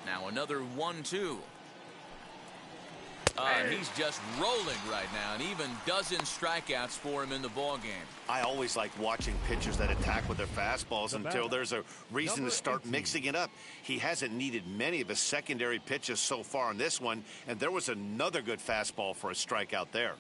Now another 1-2. He's just rolling right now, and even dozen strikeouts for him in the ball game. I always like watching pitchers that attack with their fastballs until there's a reason to start mixing it up. He hasn't needed many of his secondary pitches so far in this one, and there was another good fastball for a strikeout there.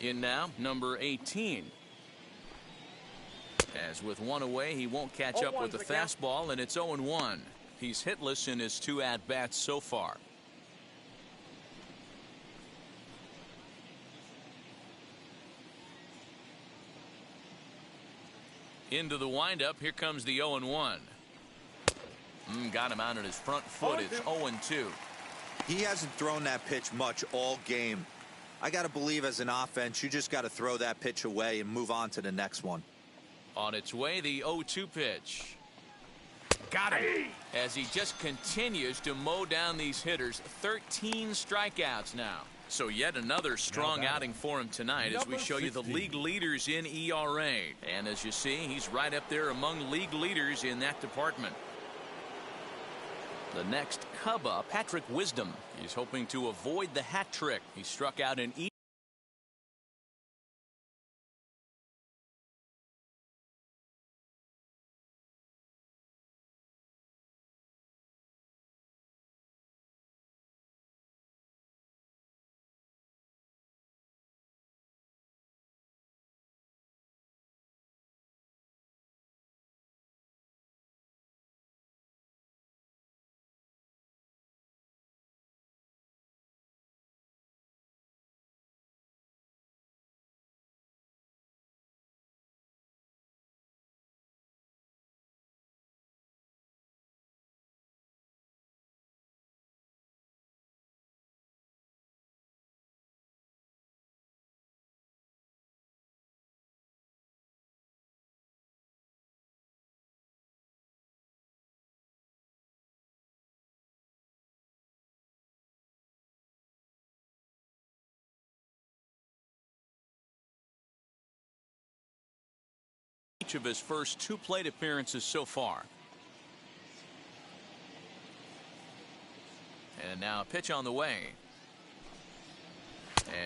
In now, number 18. As with one away, he won't catch up with the fastball, and it's 0-1. He's hitless in his 2 at-bats so far. Into the windup. Here comes the 0-1. Got him out on his front foot. It's 0-2. He hasn't thrown that pitch much all game. I got to believe as an offense, you just got to throw that pitch away and move on to the next one. On its way, the 0-2 pitch. Got him. As he just continues to mow down these hitters. 13 strikeouts now. So yet another strong outing for him tonight as we show you the league leaders in ERA. And as you see, he's right up there among league leaders in that department. The next Cub up, Patrick Wisdom. He's hoping to avoid the hat trick. He struck out in each of his first 2 plate appearances so far. And now a pitch on the way.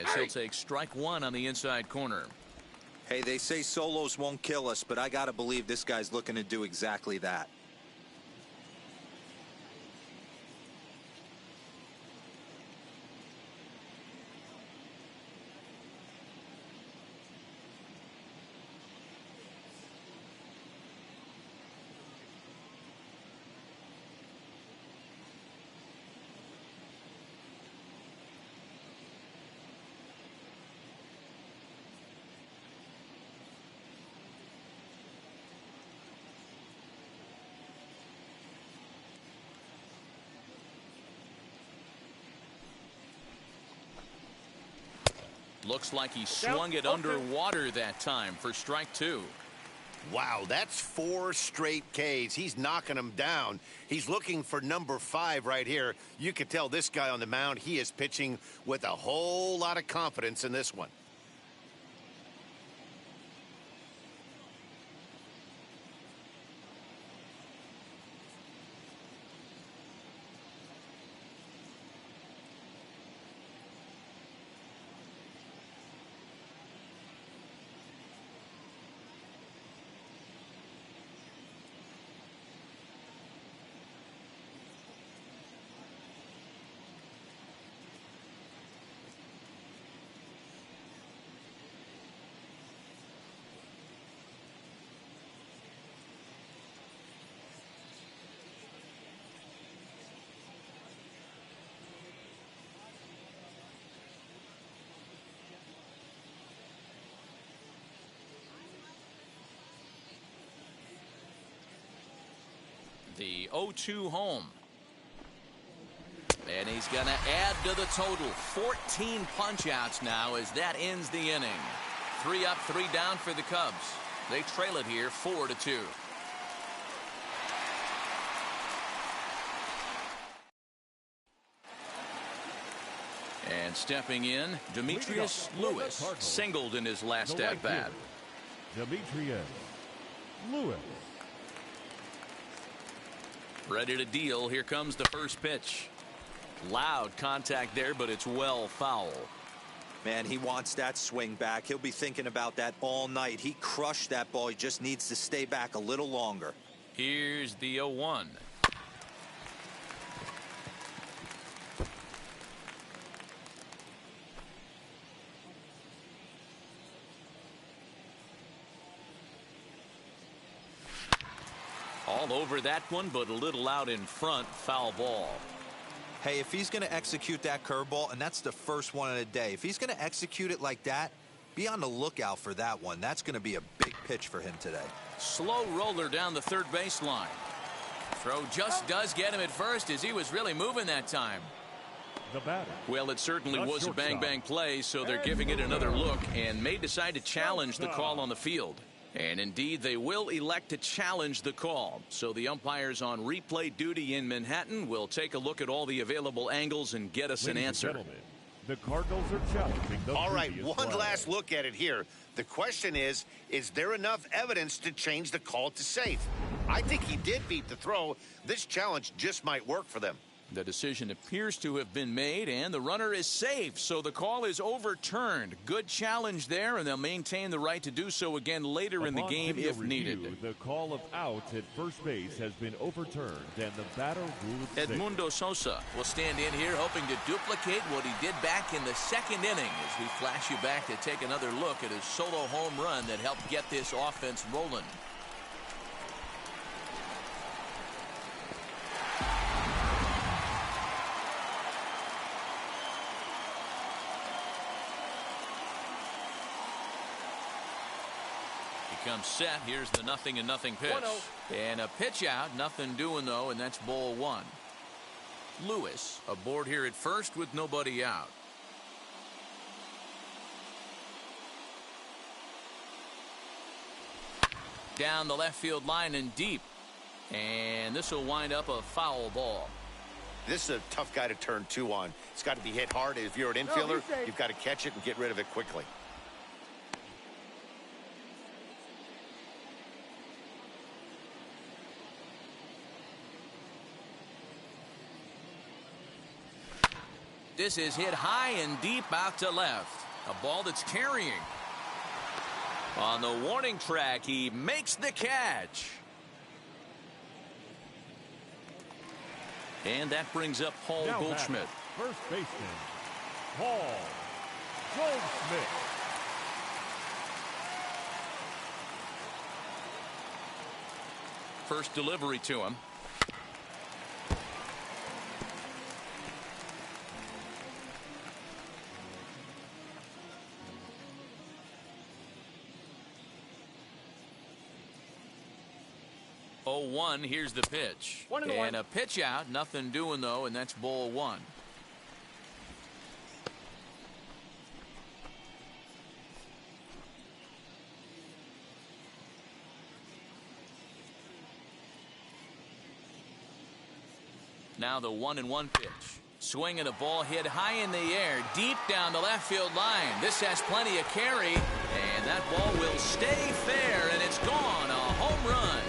As he'll take strike 1 on the inside corner. Hey, they say solos won't kill us, but I got to believe this guy's looking to do exactly that. Looks like he swung it underwater that time for strike 2. Wow, that's 4 straight Ks. He's knocking them down. He's looking for number 5 right here. You can tell this guy on the mound, he is pitching with a whole lot of confidence in this one. The 0-2 home. And he's going to add to the total. 14 punch-outs now as that ends the inning. 3 up, 3 down for the Cubs. They trail it here 4-2. And stepping in, Demetrius Lewis singled in his last at-bat. Demetrius Lewis. Ready to deal. Here comes the first pitch. Loud contact there, but it's well foul. Man, he wants that swing back. He'll be thinking about that all night. He crushed that ball. He just needs to stay back a little longer. Here's the 0-1. All over that one, but a little out in front. Foul ball. Hey, if he's going to execute that curveball, and that's the first one of the day, if he's going to execute it like that, be on the lookout for that one. That's going to be a big pitch for him today. Slow roller down the third baseline. Throw just does get him at first as he was really moving that time. The batter. Well, it certainly The was a bang-bang play, so they're giving it another look and may decide to challenge the call on the field. And indeed, they will elect to challenge the call. So the umpires on replay duty in Manhattan will take a look at all the available angles and get us an answer. The Cardinals are challenging the All right, one flag. last look at it here. The question is there enough evidence to change the call to safe? I think he did beat the throw. This challenge just might work for them. The decision appears to have been made, and the runner is safe, so the call is overturned. Good challenge there, and they'll maintain the right to do so again later in the game if needed. The call of out at first base has been overturned, and the batter ruled safe. Edmundo Sosa will stand in here hoping to duplicate what he did back in the second inning as we flash you back to take another look at his solo home run that helped get this offense rolling. Comes set. Here's the 0-0 pitch. 1-0. And a pitch out. Nothing doing, though, and that's ball 1. Lewis aboard here at first with nobody out. Down the left field line and deep. And this will wind up a foul ball. This is a tough guy to turn 2 on. It's got to be hit hard. If you're an infielder, you've got to catch it and get rid of it quickly. this is hit high and deep out to left. A ball that's carrying. On the warning track, he makes the catch. And that brings up Paul Now Goldschmidt. First baseman, Paul Goldschmidt. First delivery to him. Oh, 1, here's the pitch. And a pitch out, nothing doing though, and that's ball 1. Now the 1-1 pitch. Swinging a ball hit high in the air, deep down the left field line. This has plenty of carry, and that ball will stay fair, and it's gone. A home run.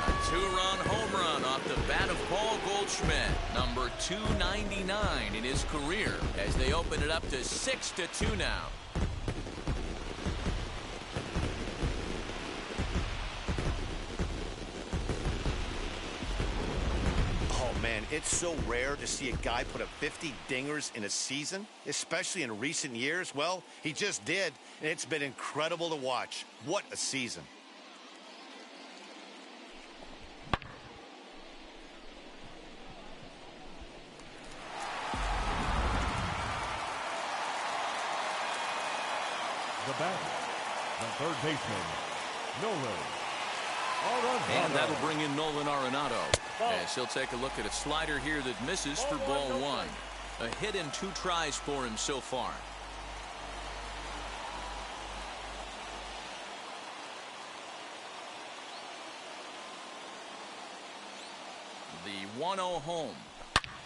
A 2-run home run off the bat of Paul Goldschmidt, number 299 in his career, as they open it up to 6-2 now. It's so rare to see a guy put up 50 dingers in a season, especially in recent years. Well, he just did, and it's been incredible to watch. What a season. The batter, the third baseman, Nolan. And that'll bring in Nolan Arenado. As he'll take a look at a slider here that misses for ball 1. A hit in 2 tries for him so far. The 1-0 home.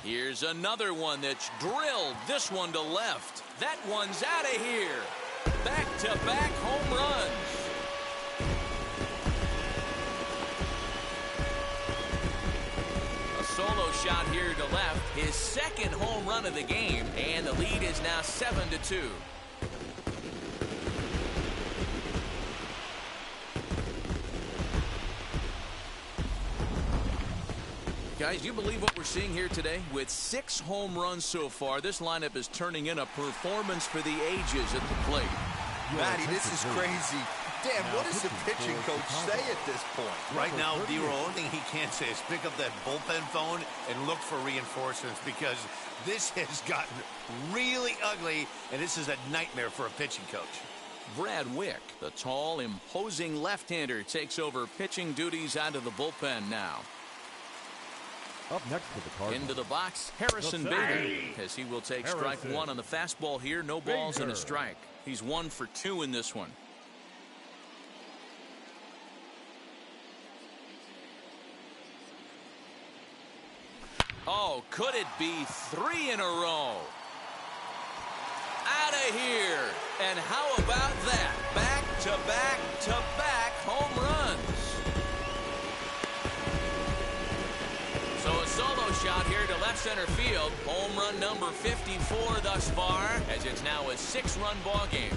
Here's another one that's drilled. This one to left. That one's out of here. Back-to-back home runs. Solo shot here to left, his second home run of the game, and the lead is now 7-2. Guys, you believe what we're seeing here today? With 6 home runs so far, this lineup is turning in a performance for the ages at the plate. Matty, this is crazy. Dan, what does the pitching coach say at this point? Right now, D-Roll, only thing he can't say is pick up that bullpen phone and look for reinforcements, because this has gotten really ugly, and this is a nightmare for a pitching coach. Brad Wick, the tall, imposing left-hander, takes over pitching duties out of the bullpen now. Up next for the Cardinals. Into the box, Harrison Bader, as he will take strike 1 on the fastball here. No balls and a strike. He's 1 for 2 in this one. Oh, could it be 3 in a row? Out of here. And how about that? Back-to-back-to-back home runs. So a solo shot here to left center field. Home run number 54 thus far, as it's now a 6-run ball game.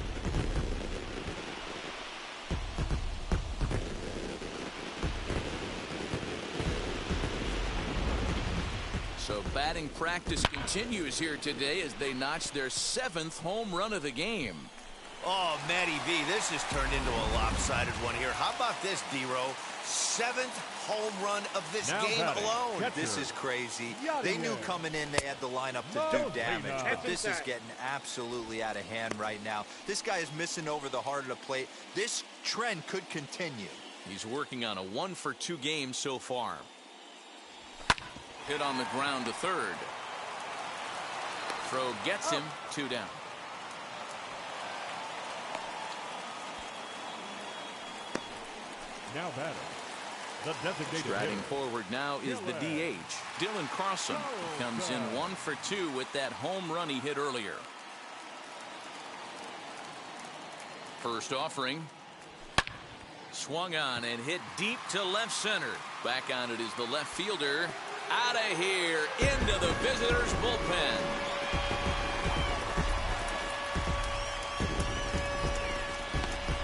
So batting practice continues here today as they notch their 7th home run of the game. Oh, Matty V, this has turned into a lopsided one here. How about this, D-Row? 7th home run of this game alone. Catcher. This is crazy. They knew coming in they had the lineup to do damage, but this is getting absolutely out of hand right now. This guy is missing over the heart of the plate. This trend could continue. He's working on a 1 for 2 game so far. Hit on the ground to third. Throw gets him, 2 down. Now batting, the designated Striding hitter. forward now is the DH, Dylan Carlson. He comes in 1 for 2 with that home run he hit earlier. First offering. Swung on and hit deep to left center. Back on it is the left fielder, out of here into the visitors' bullpen.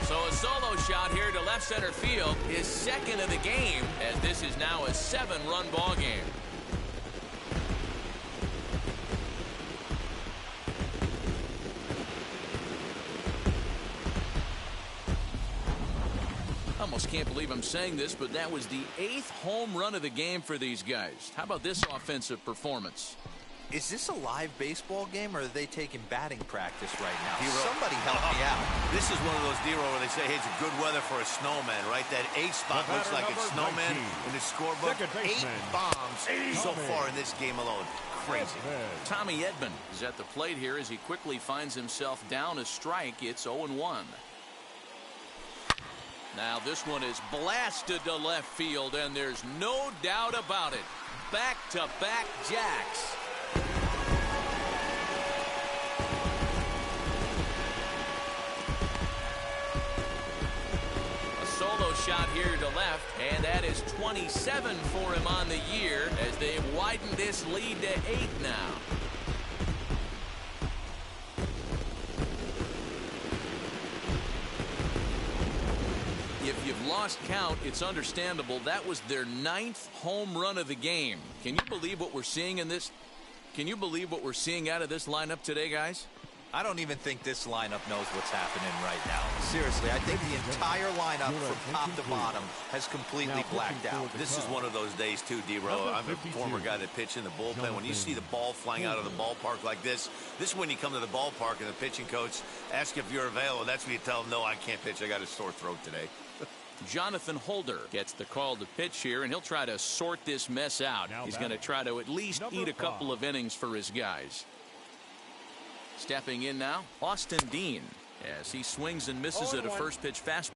So a solo shot here to left center field, his second of the game, as this is now a 7-run ball game. Almost can't believe I'm saying this, but that was the 8th home run of the game for these guys. How about this offensive performance? Is this a live baseball game, or are they taking batting practice right now? D-Row. Somebody help me out. This is one of those, D-Row, where they say, hey, it's a good weather for a snowman, right? That 8th spot looks like it's snowman in the scorebook. 8 bombs so far in this game alone. Crazy. Tommy Edman is at the plate here as he quickly finds himself down a strike. It's 0-1. Now this one is blasted to left field, and there's no doubt about it. Back-to-back jacks. A solo shot here to left, and that is 27 for him on the year as they've widened this lead to 8 now. If you've lost count, it's understandable. That was their 9th home run of the game. Can you believe what we're seeing in this? Can you believe what we're seeing out of this lineup today, guys? I don't even think this lineup knows what's happening right now. Seriously, I think the entire lineup from top to bottom has completely blacked out. This is one of those days, too, D-Row. I'm a former guy that pitched in the bullpen. When you see the ball flying out of the ballpark like this is when you come to the ballpark and the pitching coach asks if you're available. That's when you tell him, no, I can't pitch. I got a sore throat today. Jonathan Holder gets the call to pitch here, and he'll try to sort this mess out. He's going to try to at least eat a couple of innings for his guys. Stepping in now, Austin Dean, as he swings and misses at a first pitch fastball.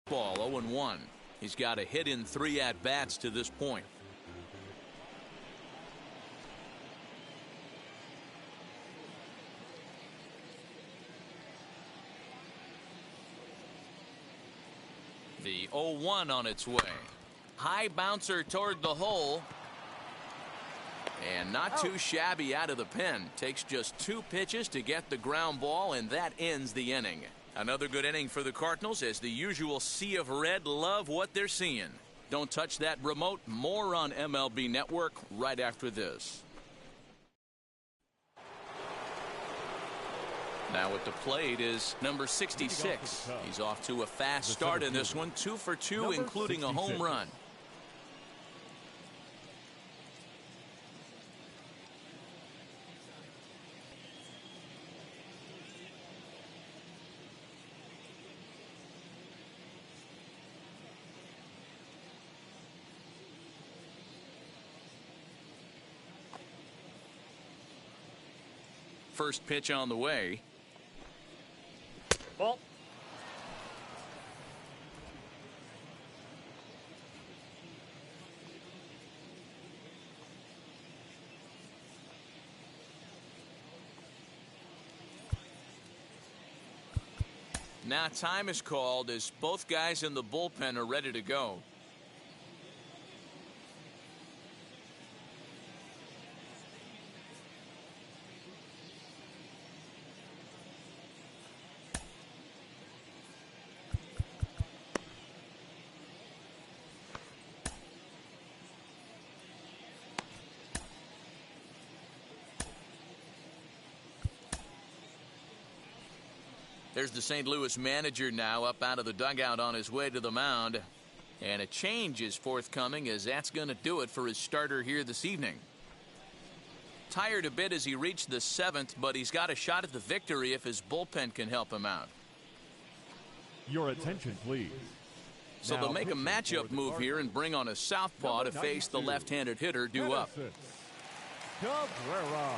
Ball 0-1. He's got a hit in 3 at-bats to this point. The 0-1 on its way. High bouncer toward the hole. And not too shabby out of the pen. Takes just 2 pitches to get the ground ball, and that ends the inning. Another good inning for the Cardinals as the usual sea of red love what they're seeing. Don't touch that remote. More on MLB Network right after this. Now at the plate is number 66. He's off to a fast start in this one. 2 for 2, including a home run. First pitch on the way. Ball. Now time is called as both guys in the bullpen are ready to go. There's the St. Louis manager now up out of the dugout on his way to the mound. And a change is forthcoming, as that's going to do it for his starter here this evening. Tired a bit as he reached the 7th, but he's got a shot at the victory if his bullpen can help him out. Your attention, please. So they'll make a matchup move here and bring on a southpaw to face the left-handed hitter due up. Cabrera.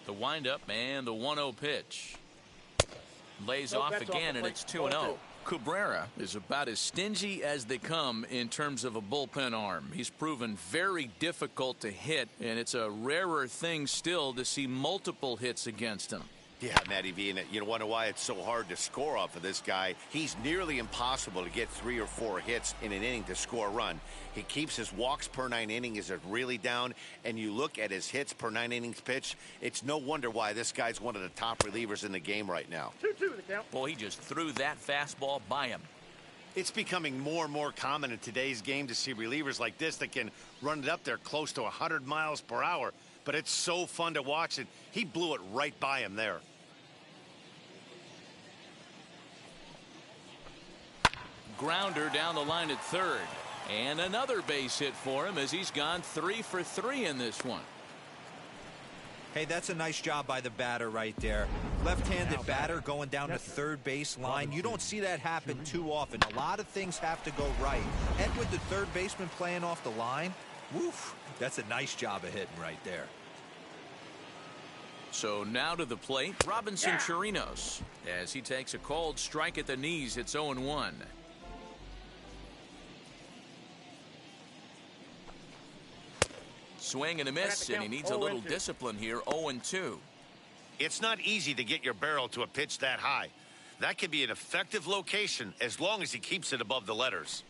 The windup and the 1-0 pitch. Lays off again, and it's 2-0. Cabrera is about as stingy as they come in terms of a bullpen arm. He's proven very difficult to hit, and it's a rarer thing still to see multiple hits against him. Yeah, Matty V, and you wonder why it's so hard to score off of this guy. He's nearly impossible to get 3 or 4 hits in an inning to score a run. He keeps his walks per 9 innings is really down, and you look at his hits per 9 innings pitch, it's no wonder why this guy's one of the top relievers in the game right now. 2-2 the count. Boy, he just threw that fastball by him. It's becoming more and more common in today's game to see relievers like this that can run it up there close to 100 miles per hour. But it's so fun to watch it. He blew it right by him there. Grounder down the line at third. And another base hit for him as he's gone 3 for 3 in this one. Hey, that's a nice job by the batter right there. Left-handed batter going down the third base line. You don't see that happen too often. A lot of things have to go right. And with the third baseman playing off the line, woof, that's a nice job of hitting right there. So now to the plate, Robinson Chirinos, as he takes a cold strike at the knees. It's 0-1. Swing and a miss, and he needs a little discipline here. 0-2. It's not easy to get your barrel to a pitch that high. That could be an effective location as long as he keeps it above the letters.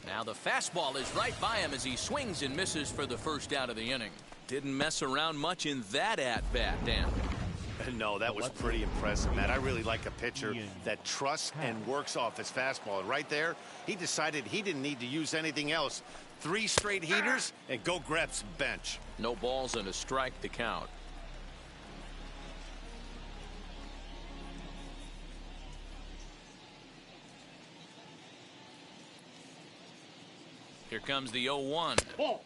Now the fastball is right by him as he swings and misses for the first out of the inning. Didn't mess around much in that at-bat, Dan. No, that was pretty impressive, Matt. I really like a pitcher that trusts and works off his fastball. Right there, he decided he didn't need to use anything else. 3 straight heaters and go grab some bench. No balls and a strike to count. Here comes the 0-1. Ball.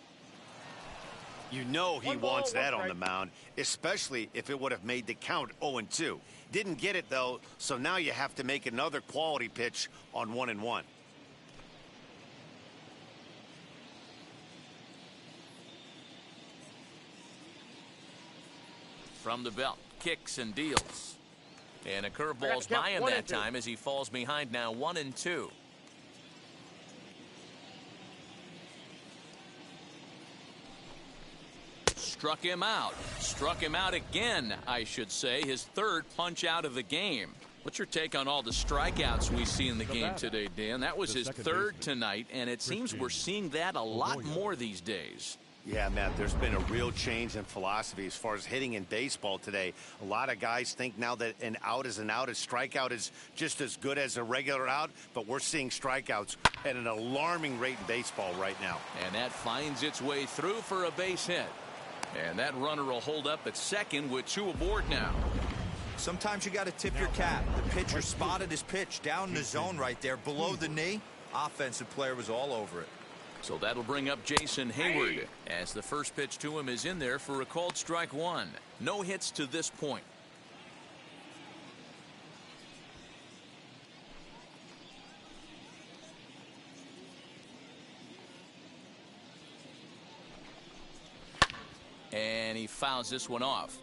You know he One ball, wants that one on the mound, especially if it would have made the count 0-2. Didn't get it, though, so now you have to make another quality pitch on 1-1. From the belt, kicks and deals. And a curveball's by him that time as he falls behind now 1-2. Struck him out. Struck him out again, I should say. His third punch out of the game. What's your take on all the strikeouts we see in the game today, Dan? That was his third tonight, and it seems we're seeing that a lot more these days. Yeah, Matt, there's been a real change in philosophy as far as hitting in baseball today. A lot of guys think now that an out is an out, a strikeout is just as good as a regular out, but we're seeing strikeouts at an alarming rate in baseball right now. And that finds its way through for a base hit. And that runner will hold up at second with 2 aboard now. Sometimes you got to tip your cap. The pitcher spotted his pitch down in the zone right there below the knee. Offensive player was all over it. So that'll bring up Jason Hayward as the first pitch to him is in there for a called strike 1. No hits to this point. And he fouls this one off.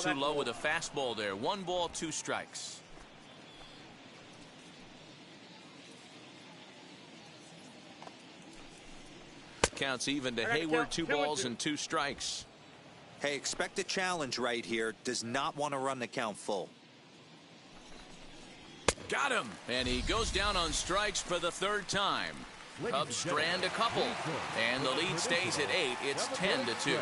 Too low with a fastball there. 1 ball, 2 strikes. Counts even to Hayward. 2 balls and 2 strikes. Hey, expect a challenge right here. Does not want to run the count full. Got him. And he goes down on strikes for the third time. Cubs strand a couple. And the lead stays at 8. It's 10-2.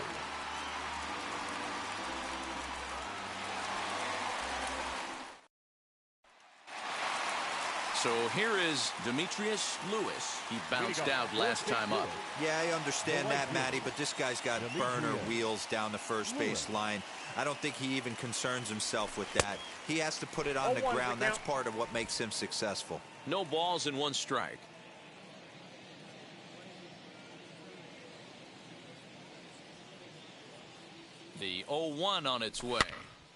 So here is Demetrius Lewis. He bounced out last time up. Yeah, I understand that, Matty, but this guy's got burner wheels down the first base line. I don't think he even concerns himself with that. He has to put it on the ground. That's part of what makes him successful. No balls and 1 strike. The 0-1 on its way.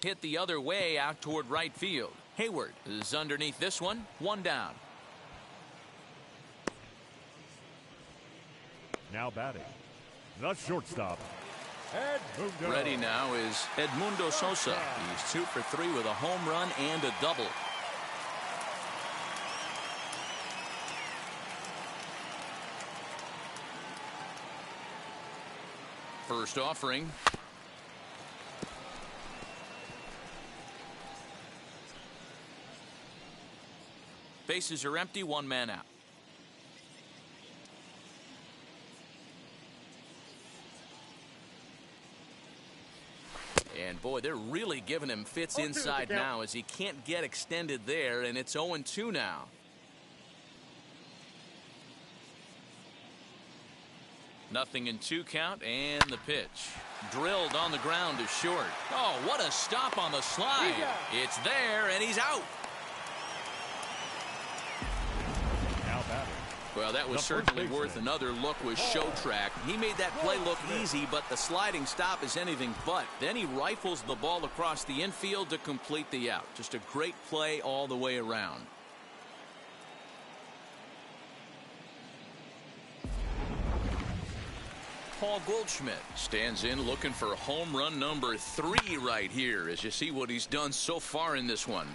Hit the other way out toward right field. Hayward is underneath this one. 1 down. Now batting, the shortstop, Edmundo. Ready now is Edmundo Sosa. He's 2 for 3 with a home run and a double. First offering. Bases are empty, 1 man out. And boy, they're really giving him fits inside now as he can't get extended there, and it's 0-2 now. Nothing in 2 count, and the pitch. Drilled on the ground to short. Oh, what a stop on the slide. It's there, and he's out. Well, that was certainly worth another look with Show Track. He made that play look easy, but the sliding stop is anything but. Then he rifles the ball across the infield to complete the out. Just a great play all the way around. Paul Goldschmidt stands in looking for home run number 3 right here as you see what he's done so far in this one.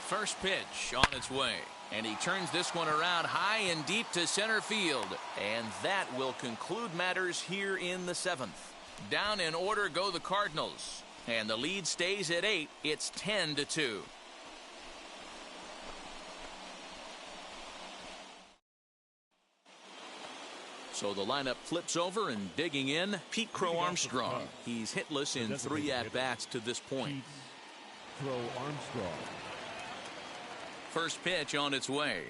First pitch on its way, and he turns this one around high and deep to center field, and that will conclude matters here in the 7th. Down in order go the Cardinals, and the lead stays at 8. It's 10-2. So the lineup flips over, and digging in, Pete Crow Armstrong. He's hitless in 3 at-bats to this point. Crow Armstrong. First pitch on its way.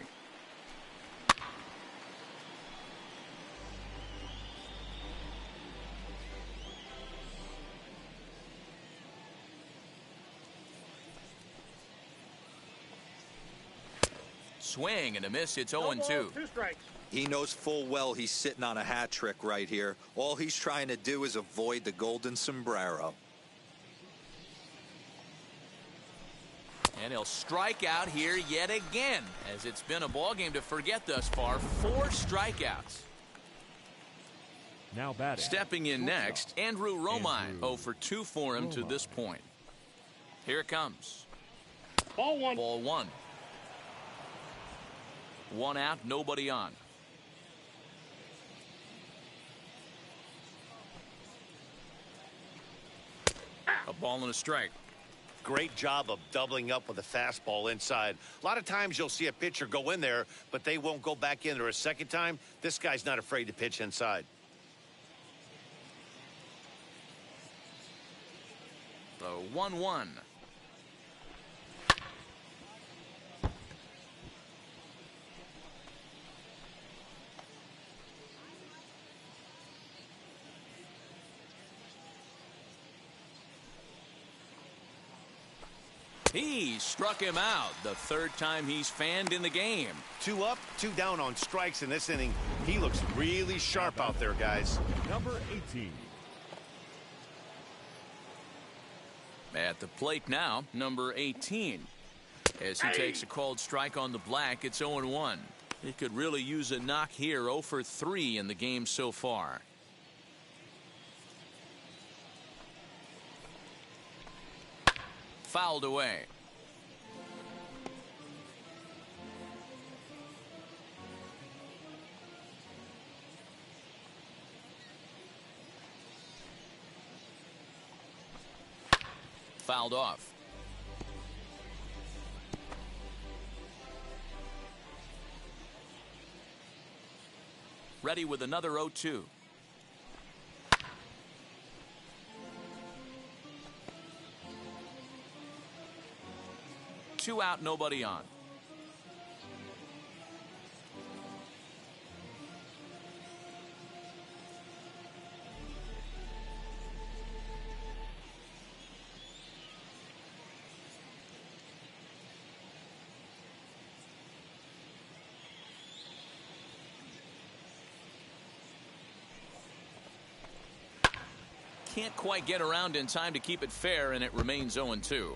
Swing and a miss. It's 0-2. 2 strikes. He knows full well he's sitting on a hat trick right here. All he's trying to do is avoid the golden sombrero. And he'll strike out here yet again, as it's been a ball game to forget thus far. 4 strikeouts. Now batting. Stepping in next, Andrew Romine. 0 for 2 for him to this point. Here it comes. Ball 1. Ball 1. 1 out, nobody on. A ball and a strike. Great job of doubling up with a fastball inside. A lot of times you'll see a pitcher go in there, but they won't go back in there a second time. This guy's not afraid to pitch inside. The 1-1. He struck him out. The 3rd time he's fanned in the game. 2 up, 2 down on strikes in this inning. He looks really sharp out there, guys. Number 18. At the plate now, number 18. As he takes a called strike on the black, it's 0-1. He could really use a knock here. 0 for 3 in the game so far. fouled away. Fouled off. Ready with another 0-2. Two out, nobody on. Can't quite get around in time to keep it fair, and it remains 0-2.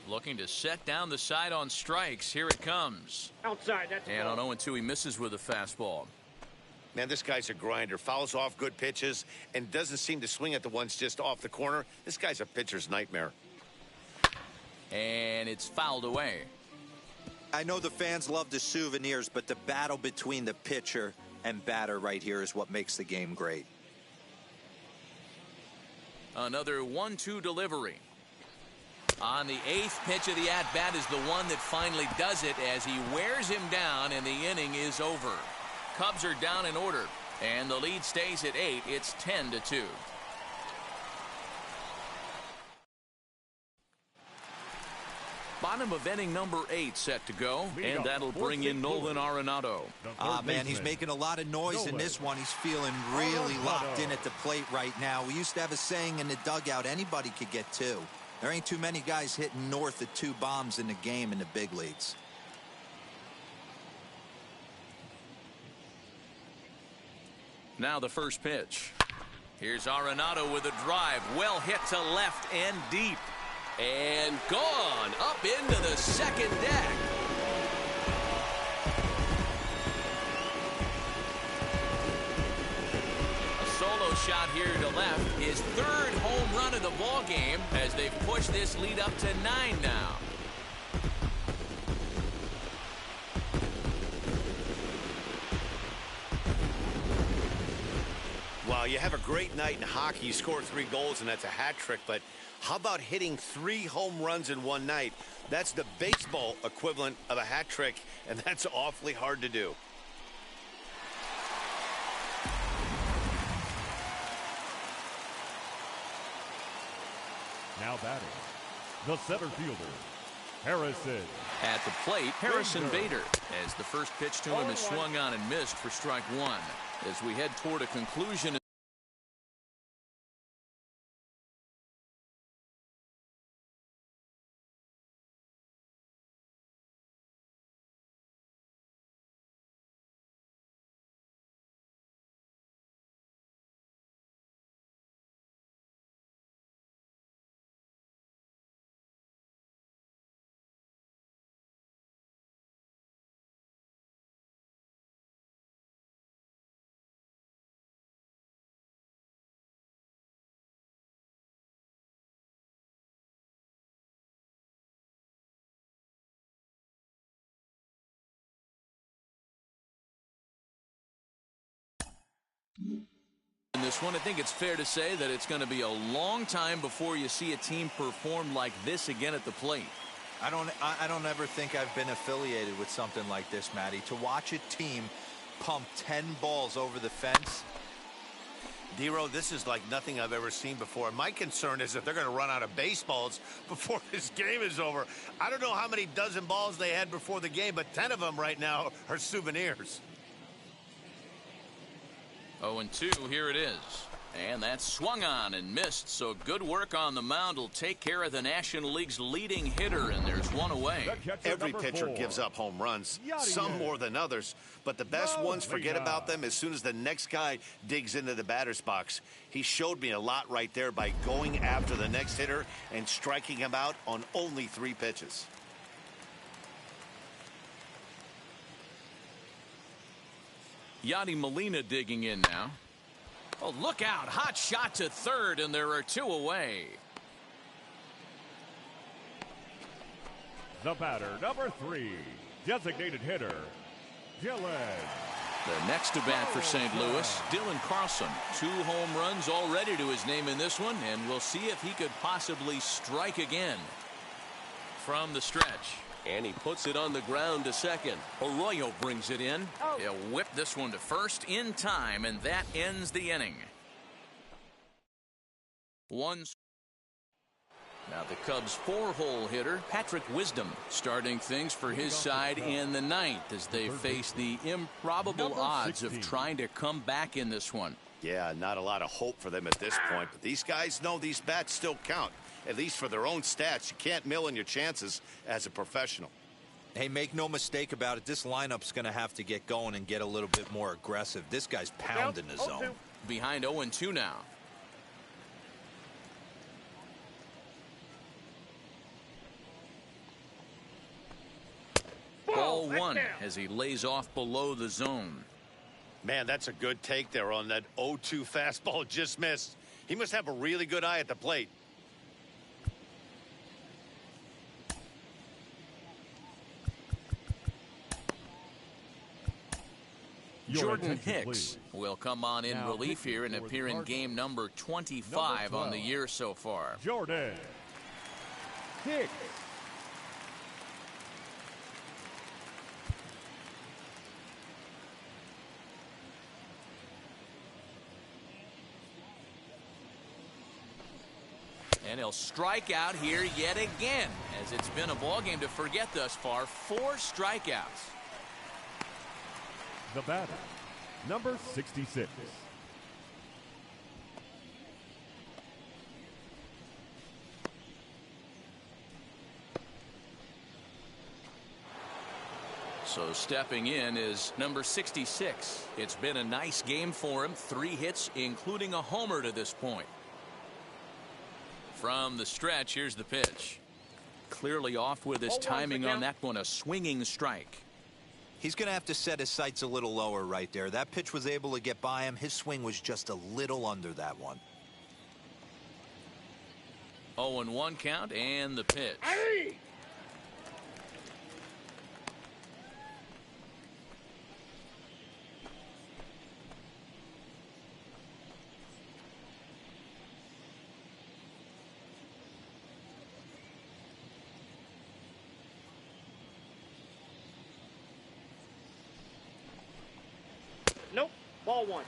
Looking to set down the side on strikes. Here it comes. Outside, that's And on 0-2, he misses with a fastball. Man, this guy's a grinder. Fouls off good pitches and doesn't seem to swing at the ones just off the corner. This guy's a pitcher's nightmare. And it's fouled away. I know the fans love the souvenirs, but the battle between the pitcher and batter right here is what makes the game great. Another 1-2 delivery. On the 8th pitch of the at-bat is the one that finally does it as he wears him down, and the inning is over. Cubs are down in order, and the lead stays at 8. It's 10-2. Bottom of inning number 8 set to go, and that'll bring in Nolan Arenado. Man, he's making a lot of noise in this one. He's feeling really locked in at the plate right now. We used to have a saying in the dugout, anybody could get 2. There ain't too many guys hitting north of 2 bombs in the game in the big leagues. Now the first pitch. Here's Arenado with a drive. Well hit to left and deep. And gone up into the second deck. A solo shot here to left. His 3rd home run of the ball game as they've pushed this lead up to 9 now. Wow, you have a great night in hockey. You score 3 goals, and that's a hat trick. But how about hitting 3 home runs in one night? That's the baseball equivalent of a hat trick, and that's awfully hard to do. Now batting, the center fielder, Harrison. At the plate, Harrison Bader, as the first pitch to him is swung on and missed for strike 1. As we head toward a conclusion. In this one, I think it's fair to say that it's going to be a long time before you see a team perform like this again at the plate. I don't ever think I've been affiliated with something like this, Matty. To watch a team pump 10 balls over the fence. D-Row, this is like nothing I've ever seen before. My concern is that they're going to run out of baseballs before this game is over. I don't know how many dozen balls they had before the game, but 10 of them right now are souvenirs. 0-2, here it is. And that's swung on and missed, so good work on the mound will take care of the National League's leading hitter, and there's one away. Every pitcher gives up home runs, some more than others, but the best ones forget about them as soon as the next guy digs into the batter's box. He showed me a lot right there by going after the next hitter and striking him out on only 3 pitches. Yadi Molina digging in now. Oh, look out. Hot shot to third, and there are 2 away. The batter, number 3, designated hitter, Dylan. The next to bat for St. Louis, Dylan Carlson. 2 home runs already to his name in this one, and we'll see if he could possibly strike again. From the stretch, and he puts it on the ground to second. Arroyo brings it in. He'll whip this one to first in time, and that ends the inning. Now the Cubs' 4-hole hitter, Patrick Wisdom, starting things for his side in the 9th as they face the improbable odds of trying to come back in this one. Yeah, not a lot of hope for them at this point, but these guys know these bats still count, at least for their own stats. You can't mill in your chances as a professional. Hey, make no mistake about it. This lineup's going to have to get going and get a little bit more aggressive. This guy's pounding the zone. Behind 0-2 now. Ball 1 as he lays off below the zone. Man, that's a good take there on that 0-2 fastball just missed. He must have a really good eye at the plate. Jordan Hicks will come on in relief here and appear in game number 25 on the year so far. Jordan Hicks. And he'll strike out here yet again, as it's been a ball game to forget thus far. 4 strikeouts. The batter, number 66. So stepping in is number 66. It's been a nice game for him. 3 hits, including a homer to this point. From the stretch, here's the pitch. Clearly off with his timing on that one, a swinging strike. He's going to have to set his sights a little lower right there. That pitch was able to get by him. His swing was just a little under that one. 0-1 count and the pitch. Nope. Ball 1.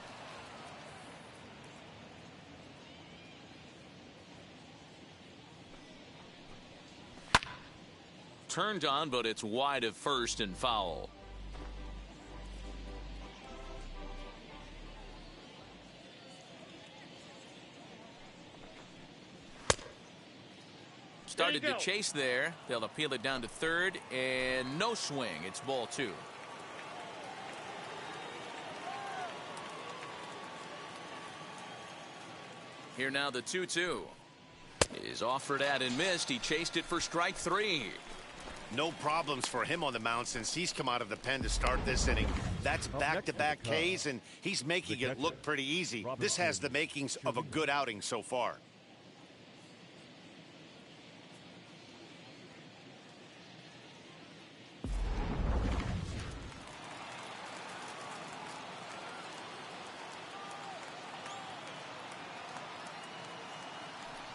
Turned on, but it's wide of first and foul. Started to chase there. They'll appeal it down to third, and no swing. It's ball 2. Here now the 2-2 is offered at and missed. He chased it for strike 3. No problems for him on the mound since he's come out of the pen to start this inning. That's back-to-back Ks, and he's making it look pretty easy. This has the makings of a good outing so far.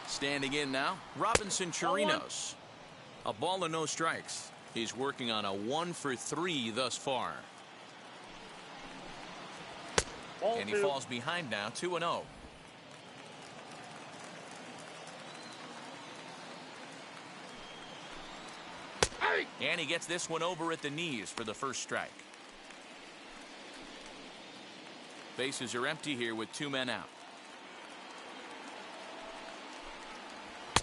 Standing in now, Robinson Chirinos. A ball and no strikes. He's working on a 1 for 3 thus far. And he falls behind now, 2-0. And he gets this one over at the knees for the first strike. Bases are empty here with 2 men out.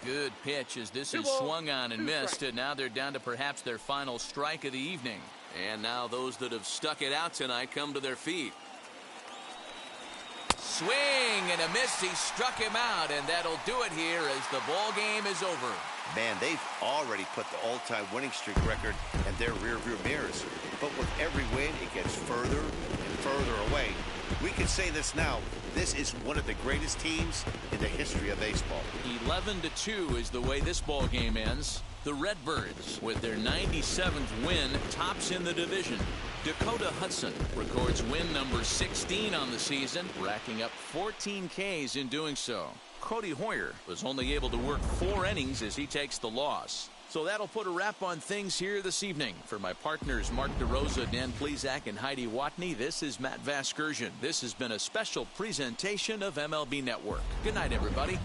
Good pitch as this is swung on and missed, and now they're down to perhaps their final strike of the evening. And now those that have stuck it out tonight come to their feet. Swing and a miss. He struck him out, and that'll do it here as the ball game is over. Man, they've already put the all-time winning streak record in their rearview mirrors. But with every win, it gets further and further away. We can say this now. This is one of the greatest teams in the history of baseball. 11-2 is the way this ball game ends. The Redbirds, with their 97th win, tops in the division. Dakota Hudson records win number 16 on the season, racking up 14 Ks in doing so. Cody Hoyer was only able to work 4 innings as he takes the loss. So that'll put a wrap on things here this evening. For my partners Mark DeRosa, Dan Plesac, and Heidi Watney, this is Matt Vasgersian. This has been a special presentation of MLB Network. Good night, everybody.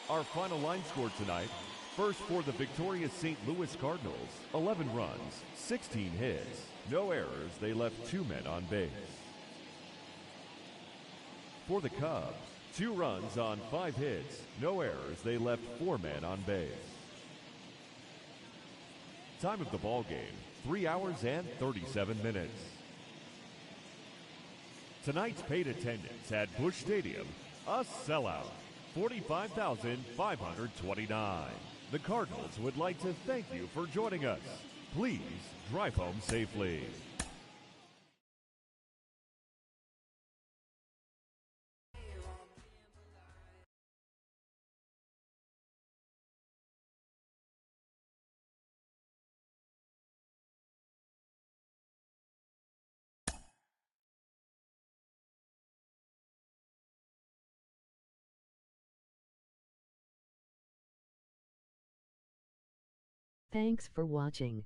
Our final line score tonight. First for the victorious St. Louis Cardinals, 11 runs, 16 hits, no errors. They left 2 men on base. For the Cubs, 2 runs on 5 hits, no errors. They left 4 men on base. Time of the ball game, 3 hours and 37 minutes. Tonight's paid attendance at Busch Stadium, a sellout. 45,529. The Cardinals would like to thank you for joining us. Please drive home safely. Thanks for watching.